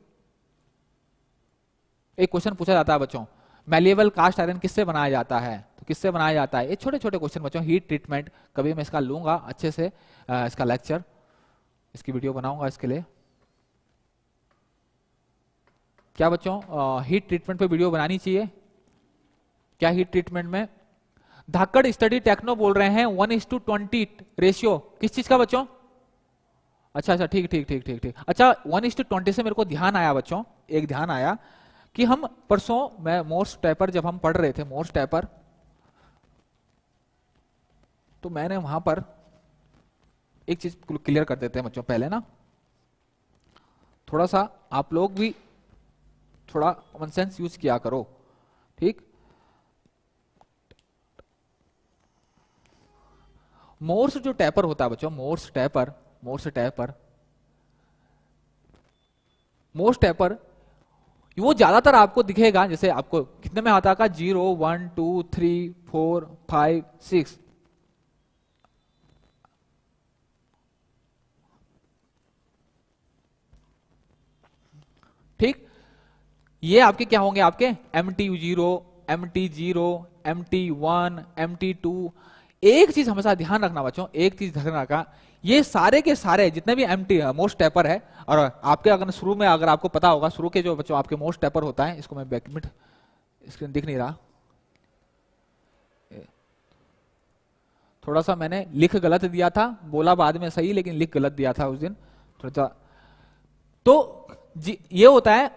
[SPEAKER 1] एक क्वेश्चन पूछा जाता है बच्चों, मैलिएबल कास्ट आयरन किससे बनाया जाता है? तो किससे बनाया जाता है? ये छोटे छोटे क्वेश्चन बच्चों, हीट ट्रीटमेंट, कभी मैं इसका लूंगा अच्छे से, इसका लेक्चर, इसकी वीडियो बनाऊंगा इसके लिए। क्या बच्चों हीट ट्रीटमेंट पे वीडियो बनानी चाहिए क्या? हीट ट्रीटमेंट में धाकड़ स्टडी टेक्नो बोल रहे हैं 1:20 रेशियो, किस चीज का बच्चों? अच्छा, ठीक। अच्छा, 1:20 से मेरे को ध्यान आया बच्चों, एक ध्यान आया कि हम परसों, मैं मोर्स टेपर जब हम पढ़ रहे थे, मोर्स टेपर, तो मैंने वहां पर एक चीज क्लियर कर देते हैं बच्चों पहले ना, थोड़ा सा आप लोग भी थोड़ा कॉमन सेंस यूज किया करो, ठीक। मोर्स जो टेपर होता है बच्चों, मोर्स टेपर वो ज्यादातर आपको दिखेगा, जैसे आपको कितने में आता है? 0 1 2 3 4 5 6, ठीक। ये आपके क्या होंगे? आपके MTU0, MT0, MT1, MT2। एक चीज हमेशा ध्यान रखना बच्चों, एक चीज ध्यान रखना, ये सारे के सारे जितने भी मोस्ट टेपर है, और आपके अगर शुरू में अगर आपको पता होगा, शुरू के जो बच्चों आपके मोस्ट टेपर होता है, इसको मैं बैक मिनट, स्क्रीन दिख नहीं रहा, थोड़ा सा मैंने लिख गलत दिया था, बोला बाद में सही, लेकिन लिख गलत दिया था उस दिन थोड़ा सा। तो ये होता है।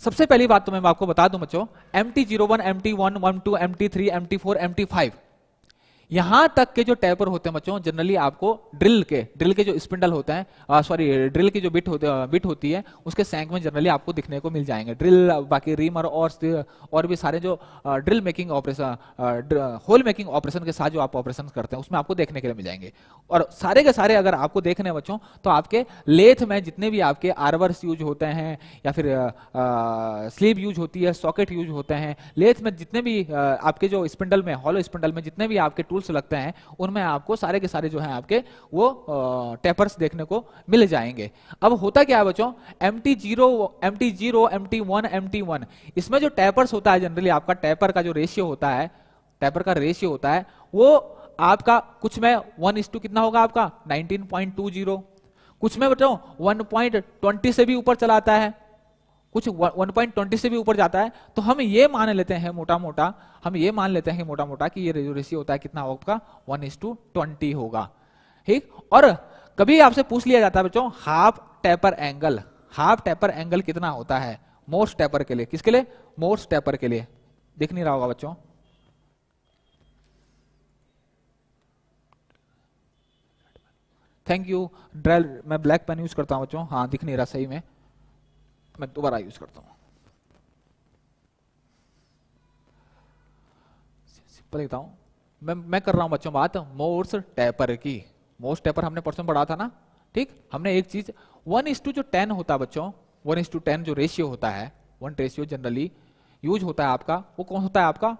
[SPEAKER 1] सबसे पहली बात तो मैं आपको बता दूं बच्चों, MT01, MT1, MT2, MT3, MT4, MT5 यहां तक के जो टैपर होते हैं बच्चों, जनरली आपको ड्रिल के जो स्पिंडल होते हैं, सॉरी ड्रिल की जो बिट होती है उसके सैंक में जनरली आपको दिखने को मिल जाएंगे। ड्रिल, बाकी रीमर और भी सारे जो drill making operation, hole making operation के साथ जो आप ऑपरेशन करते हैं उसमें आपको देखने के लिए मिल जाएंगे। और सारे के सारे अगर आपको देखने हैं बच्चों, तो आपके लेथ में जितने भी आपके आर्वर्स यूज होते हैं या फिर स्लीव यूज होती है, सॉकेट यूज होते हैं, लेथ में जितने भी आपके जो स्पिंडल में, हॉलो स्पिंडल में जितने भी आपके टूल्स लगते हैं, उनमें आपको सारे के सारे जो हैं आपके वो टेपर्स देखने को मिल जाएंगे। अब होता क्या है बच्चों, MT0, MT1, इसमें जो टेपर्स होता है, जनरली आपका टेपर का जो रेशियो होता है, टेपर का रेशियो होता है वो आपका कुछ में 1:, कितना होगा आपका 19.20, कुछ में बच्चों 1.20 से भी ऊपर चला आता है, कुछ 1.20 से भी ऊपर जाता है। तो हम ये मान लेते हैं मोटा मोटा कि ये जो रेशियो होता है कितना होगा, 1:20 होगा, ठीक। और कभी आपसे पूछ लिया जाता है बच्चों, हाफ टेपर एंगल कितना होता है मोस्ट टेपर के लिए? किसके लिए? मोस्ट टेपर के लिए। दिख नहीं रहा होगा बच्चों, थैंक यू। ड्रेल मैं ब्लैक पेन यूज करता हूं बच्चों, हाँ दिख नहीं रहा सही में, मैं दोबारा यूज करता हूं, सिंपल लिखता हूं। मैं कर रहा हूं बच्चों बात मोस्ट टेपर की। मोस्ट टेपर हमने परसों पढ़ा था ना, ठीक। हमने एक चीज 1:10 होता है बच्चों, 1:10 जो रेशियो होता है, 1 रेशियो जनरली यूज होता है आपका, वो कौन होता है आपका?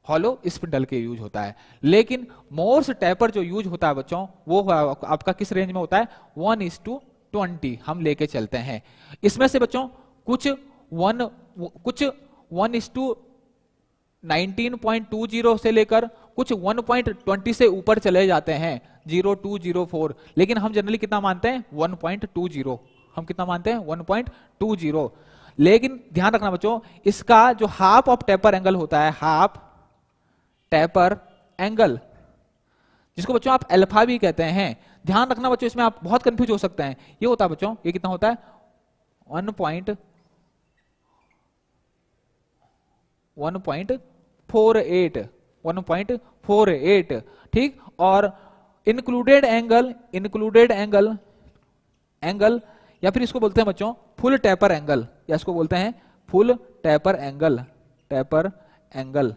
[SPEAKER 1] हॉलो स्पिंडल के यूज होता है। लेकिन मोस्ट टेपर जो यूज होता है बच्चों, वो आपका किस रेंज में होता है? 1:20 हम लेके चलते हैं। इसमें से बच्चों कुछ 1:19.20 से लेकर कुछ 1.20 से ऊपर चले जाते हैं, 02, 04। लेकिन हम जनरली कितना मानते हैं? 1.20। हम कितना मानते हैं? 1.20। लेकिन ध्यान रखना बच्चों, इसका जो हाफ ऑफ टेपर एंगल होता है, हाफ टेपर एंगल, जिसको बच्चों आप अल्फा भी कहते हैं, ध्यान रखना बच्चों, इसमें आप बहुत कंफ्यूज हो सकते हैं। ये होता है बच्चों, ये कितना होता है? 1.48, ठीक। और इंक्लूडेड एंगल या फिर इसको बोलते हैं बच्चों फुल टेपर एंगल, या इसको बोलते हैं फुल टेपर एंगल।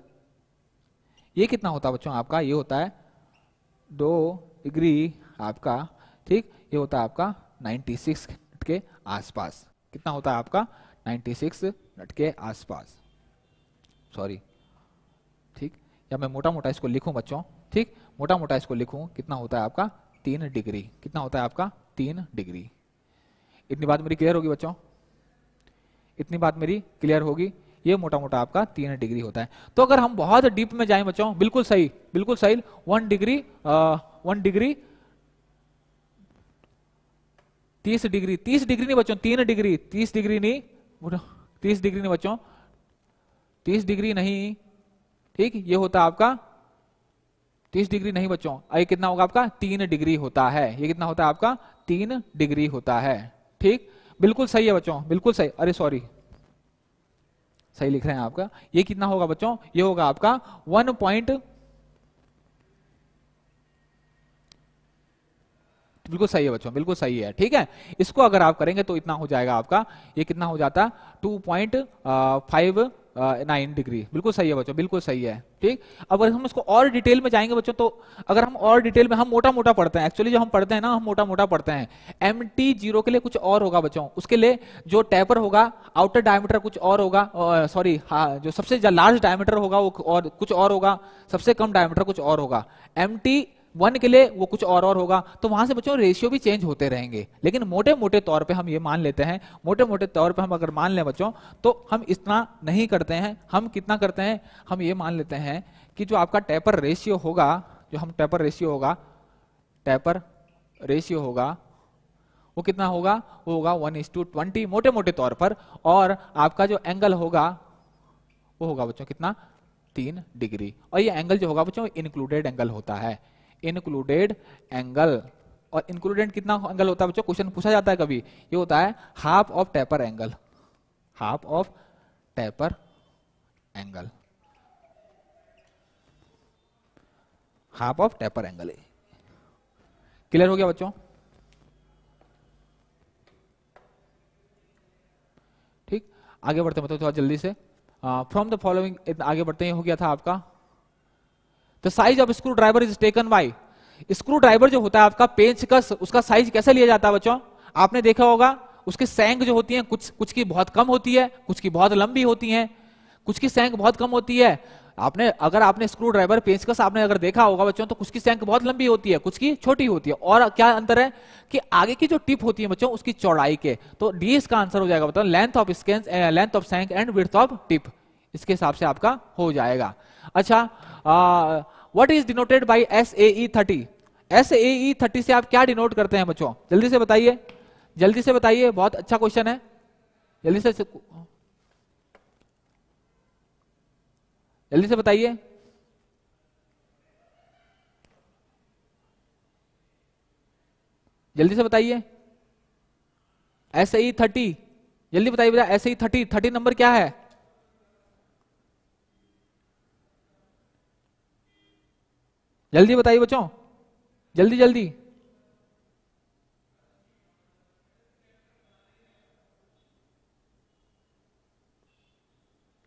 [SPEAKER 1] ये कितना होता है बच्चों आपका? ये होता है 2 डिग्री आपका, ठीक। ये होता है आपका 96 के आसपास। कितना होता है आपका? 96 मिनट के आसपास, सॉरी, ठीक। या मैं मोटा मोटा इसको लिखूं बच्चों, ठीक, मोटा मोटा इसको लिखूं, कितना होता है आपका? 3 डिग्री। कितना होता है आपका? 3 डिग्री। इतनी बात मेरी क्लियर होगी बच्चों? इतनी बात मेरी क्लियर होगी? ये मोटा मोटा आपका 3 डिग्री होता है। तो अगर हम बहुत डीप में जाएं बच्चों, बिल्कुल सही 1 डिग्री 30 डिग्री नहीं बच्चों, 3 डिग्री, 30 डिग्री नहीं, 30 डिग्री नहीं बच्चों, 30 डिग्री नहीं, ठीक। ये होता है आपका 30 डिग्री नहीं बच्चों, ये कितना होगा आपका? 3 डिग्री होता है। ये कितना होता है आपका? 3 डिग्री होता है, ठीक। बिल्कुल सही है बच्चों, बिल्कुल सही। अरे सॉरी, सही लिख रहे हैं आपका। ये कितना होगा बच्चों? ये होगा आपका 1 पॉइंट, बिल्कुल सही है बच्चों, बिल्कुल सही है, ठीक है। इसको अगर आप करेंगे तो इतना हो जाएगा आपका, ये कितना हो जाता? 2.59 डिग्री। बिल्कुल सही है बच्चों, बिल्कुल सही है, ठीक। अब अगर हम इसको और डिटेल में जाएंगे बच्चों, तो अगर हम और डिटेल में, हम मोटा मोटा पढ़ते हैं, एक्चुअली जो हम पढ़ते हैं ना, हम मोटा मोटा पढ़ते हैं। MT0 के लिए कुछ और होगा बच्चों, उसके लिए जो टेपर होगा, आउटर डायमीटर कुछ और होगा, सॉरी हाँ, जो सबसे लार्ज डायमीटर होगा वो और कुछ और होगा, सबसे कम डायमीटर कुछ और होगा। MT1 के लिए वो कुछ और होगा। तो वहां से बच्चों रेशियो भी चेंज होते रहेंगे। लेकिन मोटे मोटे तौर पे हम ये मान लेते हैं, मोटे मोटे तौर पे हम अगर मान लें बच्चों, तो हम इतना नहीं करते हैं। हम कितना करते हैं? हम ये मान लेते हैं कि जो आपका टेपर रेशियो होगा, जो हम टेपर रेशियो होगा वो कितना होगा? वो होगा 1:20 मोटे मोटे तौर पर। और आपका जो एंगल होगा वो होगा बच्चों कितना? 3 डिग्री। और ये एंगल जो होगा बच्चों इंक्लूडेड एंगल होता है, इंक्लूडेड एंगल। और इंक्लूडेड कितना एंगल होता है बच्चों, क्वेश्चन पूछा जाता है कभी, ये होता है half of taper angle, half of taper angle, half of taper angle. Clear हो गया बच्चों? ठीक, आगे बढ़ते हैं, बताओ थोड़ा जल्दी से। फ्रॉम द फॉलोइंग, आगे बढ़ते हैं, हो गया था आपका the size of screw driver is taken by. Screw driver जो होता है आपका पेंचकस, उसका साइज कैसे लिया जाता है बच्चों? आपने देखा होगा उसकी सैंक जो होती है, कुछ की बहुत कम होती है, कुछ की बहुत लंबी होती है, कुछ की सैंक बहुत कम होती है। अगर आपने स्क्रू ड्राइवर पेंचकस आपने अगर देखा होगा बच्चों, तो कुछ की सैंक बहुत लंबी होती है, कुछ की छोटी होती है। और क्या अंतर है कि आगे की जो टिप होती है बच्चों उसकी चौड़ाई के, तो डी इसका आंसर हो जाएगा बताओ, length of length of shank and width of tip, इसके हिसाब से आपका हो जाएगा। अच्छा, what is denoted by SAE 30? SAE 30 से आप क्या डिनोट करते हैं बच्चों? जल्दी से बताइए, जल्दी से बताइए, बहुत अच्छा क्वेश्चन है, जल्दी से जल्दी से बताइए। जल्दी से बताइए। SAE 30, जल्दी बताइए बेटा, SAE 30 नंबर क्या है? जल्दी बताइए बच्चों, जल्दी जल्दी।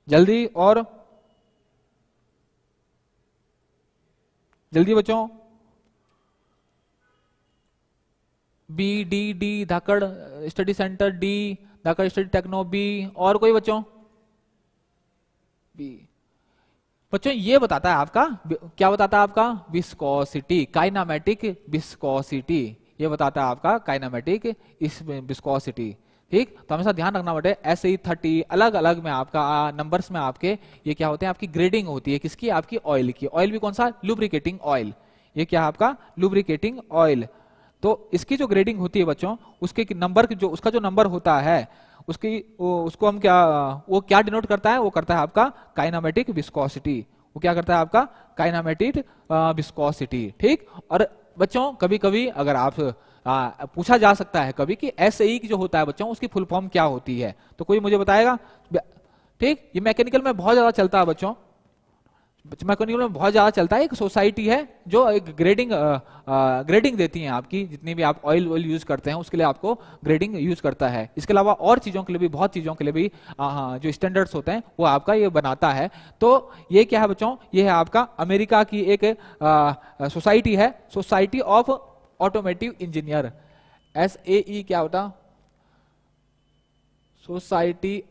[SPEAKER 1] जल्दी और जल्दी बच्चों। डी धाकड़ स्टडी सेंटर, डी धाकड़ स्टडी टेक्नो, बी, और कोई बच्चों? बी बच्चों ये बताता है आपका, क्या बताता है आपका? विस्कोसिटी, काइनामेटिक विस्कोसिटी, ये बताता है आपका काइनामेटिक इस विस्कोसिटी। ठीक, तो हमेशा ध्यान रखना बेटे, SAE 30 अलग अलग में आपका नंबर्स में आपके ये क्या होते हैं, आपकी ग्रेडिंग होती है, किसकी? आपकी ऑयल की। ऑयल भी कौन सा? लुब्रिकेटिंग ऑयल, ये क्या है आपका? Lubricating oil. तो इसकी जो ग्रेडिंग होती है बच्चों, उसके नंबर जो उसका जो नंबर होता है उसको हम क्या, वो क्या डिनोट करता है? वो करता है आपका काइनामेटिक विस्कोसिटी, वो क्या करता है आपका? Kinematic viscosity. ठीक, और बच्चों कभी कभी अगर आप पूछा जा सकता है कभी कि SAE जो होता है बच्चों उसकी फुल फॉर्म क्या होती है, तो कोई मुझे बताएगा? ठीक, ये मैकेनिकल में बहुत ज्यादा चलता है बच्चों, मैकेनिकल में बहुत ज्यादा चलता है। एक सोसाइटी है जो एक ग्रेडिंग देती है, आपकी जितनी भी आप ऑयल यूज करते हैं उसके लिए आपको ग्रेडिंग यूज करता है। इसके अलावा और चीजों के लिए भी, बहुत चीजों के लिए भी जो स्टैंडर्ड्स होते हैं वो आपका ये बनाता है। तो ये क्या है बच्चों? ये है आपका अमेरिका की एक सोसाइटी है, society of automotive engineer. SAE क्या होता? सोसाइटी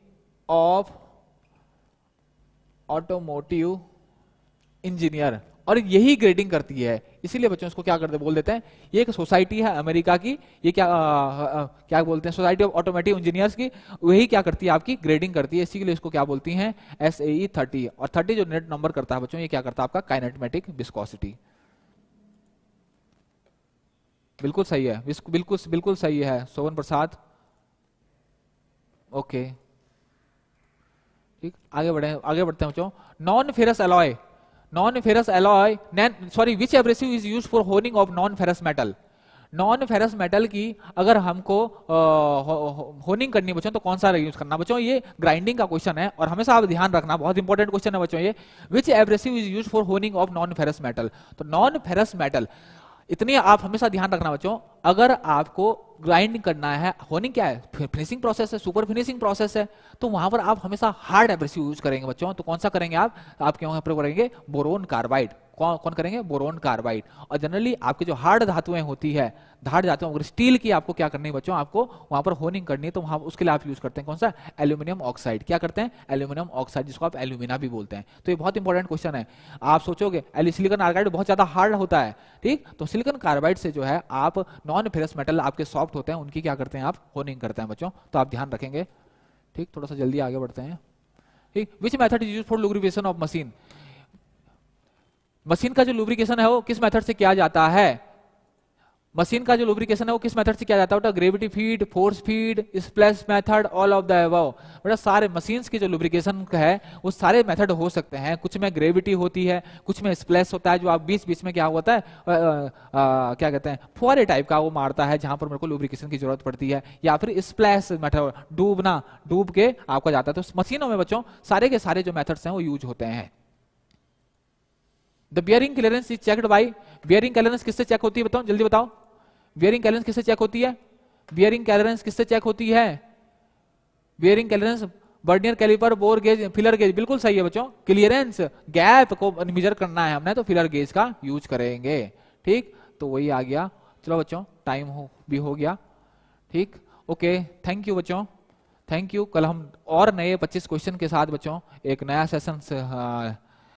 [SPEAKER 1] ऑफ ऑटोमोटिव इंजीनियर, और यही ग्रेडिंग करती है, इसीलिए बच्चों इसको क्या करते बोल देते हैं, ये एक सोसाइटी है अमेरिका की, ये क्या बोलते हैं? सोसाइटी ऑफ ऑटोमेटिव इंजीनियर्स की, वही क्या करती है? आपकी ग्रेडिंग करती है, इसीलिए इसको क्या बोलती हैं? SAE 30। और 30 जो नेट नंबर करता है बच्चों, ये क्या करता है? आपका काइनेमेटिक विस्कोसिटी। बिल्कुल सही है, बिल्कुल बिल्कुल सही है सोवन प्रसाद। ओके, ठीक, आगे बढ़ते हैं बच्चों। Non ferrous alloy, non ferrous alloy, which abrasive is used for honing of non ferrous metal. Non ferrous metal की अगर हमको होनिंग करनी बच्चों तो कौन सा यूज करना बच्चों? ये ग्राइंडिंग का क्वेश्चन है, और हमेशा आप ध्यान रखना, बहुत इंपॉर्टेंट क्वेश्चन है बच्चों ये। Which abrasive is used for honing of non ferrous metal. तो नॉन फेरस मेटल, इतनी आप हमेशा ध्यान रखना बच्चों, अगर आपको ग्राइंड करना है, होनिंग क्या है? फिनिशिंग प्रोसेस है, सुपर फिनिशिंग प्रोसेस है, तो वहां पर आप हमेशा हार्ड एब्रेसिव यूज करेंगे बच्चों। तो कौन सा करेंगे आप यहाँ पर करेंगे बोरोन कार्बाइड। कौन करेंगे? Boron carbide. और जनरली आपके जो हार्ड धातुएं होती है, हार्ड धातुएं, अगर स्टील की आपको क्या करनी है बच्चों? आपको वहां पर होनिंग करनी है, तो वहां उसके लिए आप यूज करते हैं कौन सा? Aluminium oxide. क्या करते हैं? एल्यूमिनियम ऑक्साइड, जिसको आप एल्यूमिना भी बोलते हैं। तो ये बहुत इंपॉर्टेंट क्वेश्चन है। आप सोचोगे सिलिकॉन कार्बाइड बहुत ज्यादा हार्ड होता है, ठीक, तो सिलिकॉन कार्बाइड से जो है आप नॉन फेरस मेटल आपके सॉफ्ट होते हैं, उनकी क्या करते हैं? आप होनिंग करते हैं बच्चों, तो आप ध्यान रखेंगे। ठीक, थोड़ा सा जल्दी आगे बढ़ते हैं। ठीक, which method is used for lubrication of machine. Machine का जो लुब्रिकेशन है वो किस मेथड से किया जाता है? मशीन का जो लुब्रिकेशन है वो किस मेथड से किया जाता है? Gravity feed, force feed, splash method, all of the above. बेटा सारे मशीन्स की जो लुब्रिकेशन है वो सारे मेथड हो सकते हैं। कुछ में ग्रेविटी होती है, कुछ में स्प्लैश होता है जो आप बीच बीच में क्या होता है क्या कहते हैं फुहारे टाइप का वो मारता है जहां पर मेरे को लुब्रिकेशन की जरूरत पड़ती है, या फिर स्प्लैश मेथड डूबना, डूब के आपका जाता है। तो मशीनों में बच्चों सारे के सारे जो मेथड्स हैं वो यूज होते हैं। The bearing clearance is checked by, bearing clearance किससे चेक होती है बताओ, जल्दी बताओ। बियरिंग क्लियरेंस किससे चेक होती है? बियरिंग क्लियरेंस किससे चेक होती है? Bearing clearance vernier calliper, bore gauge, feeler gauge. बिल्कुल सही है बच्चों। क्लियरेंस गैप को मेजर करना है हमने तो फिलर गेज का यूज करेंगे। ठीक, तो वही आ गया। चलो बच्चों टाइम भी हो गया। ठीक, ओके, थैंक यू बच्चों, थैंक यू। कल हम और नए 25 क्वेश्चन के साथ बच्चों एक नया सेशन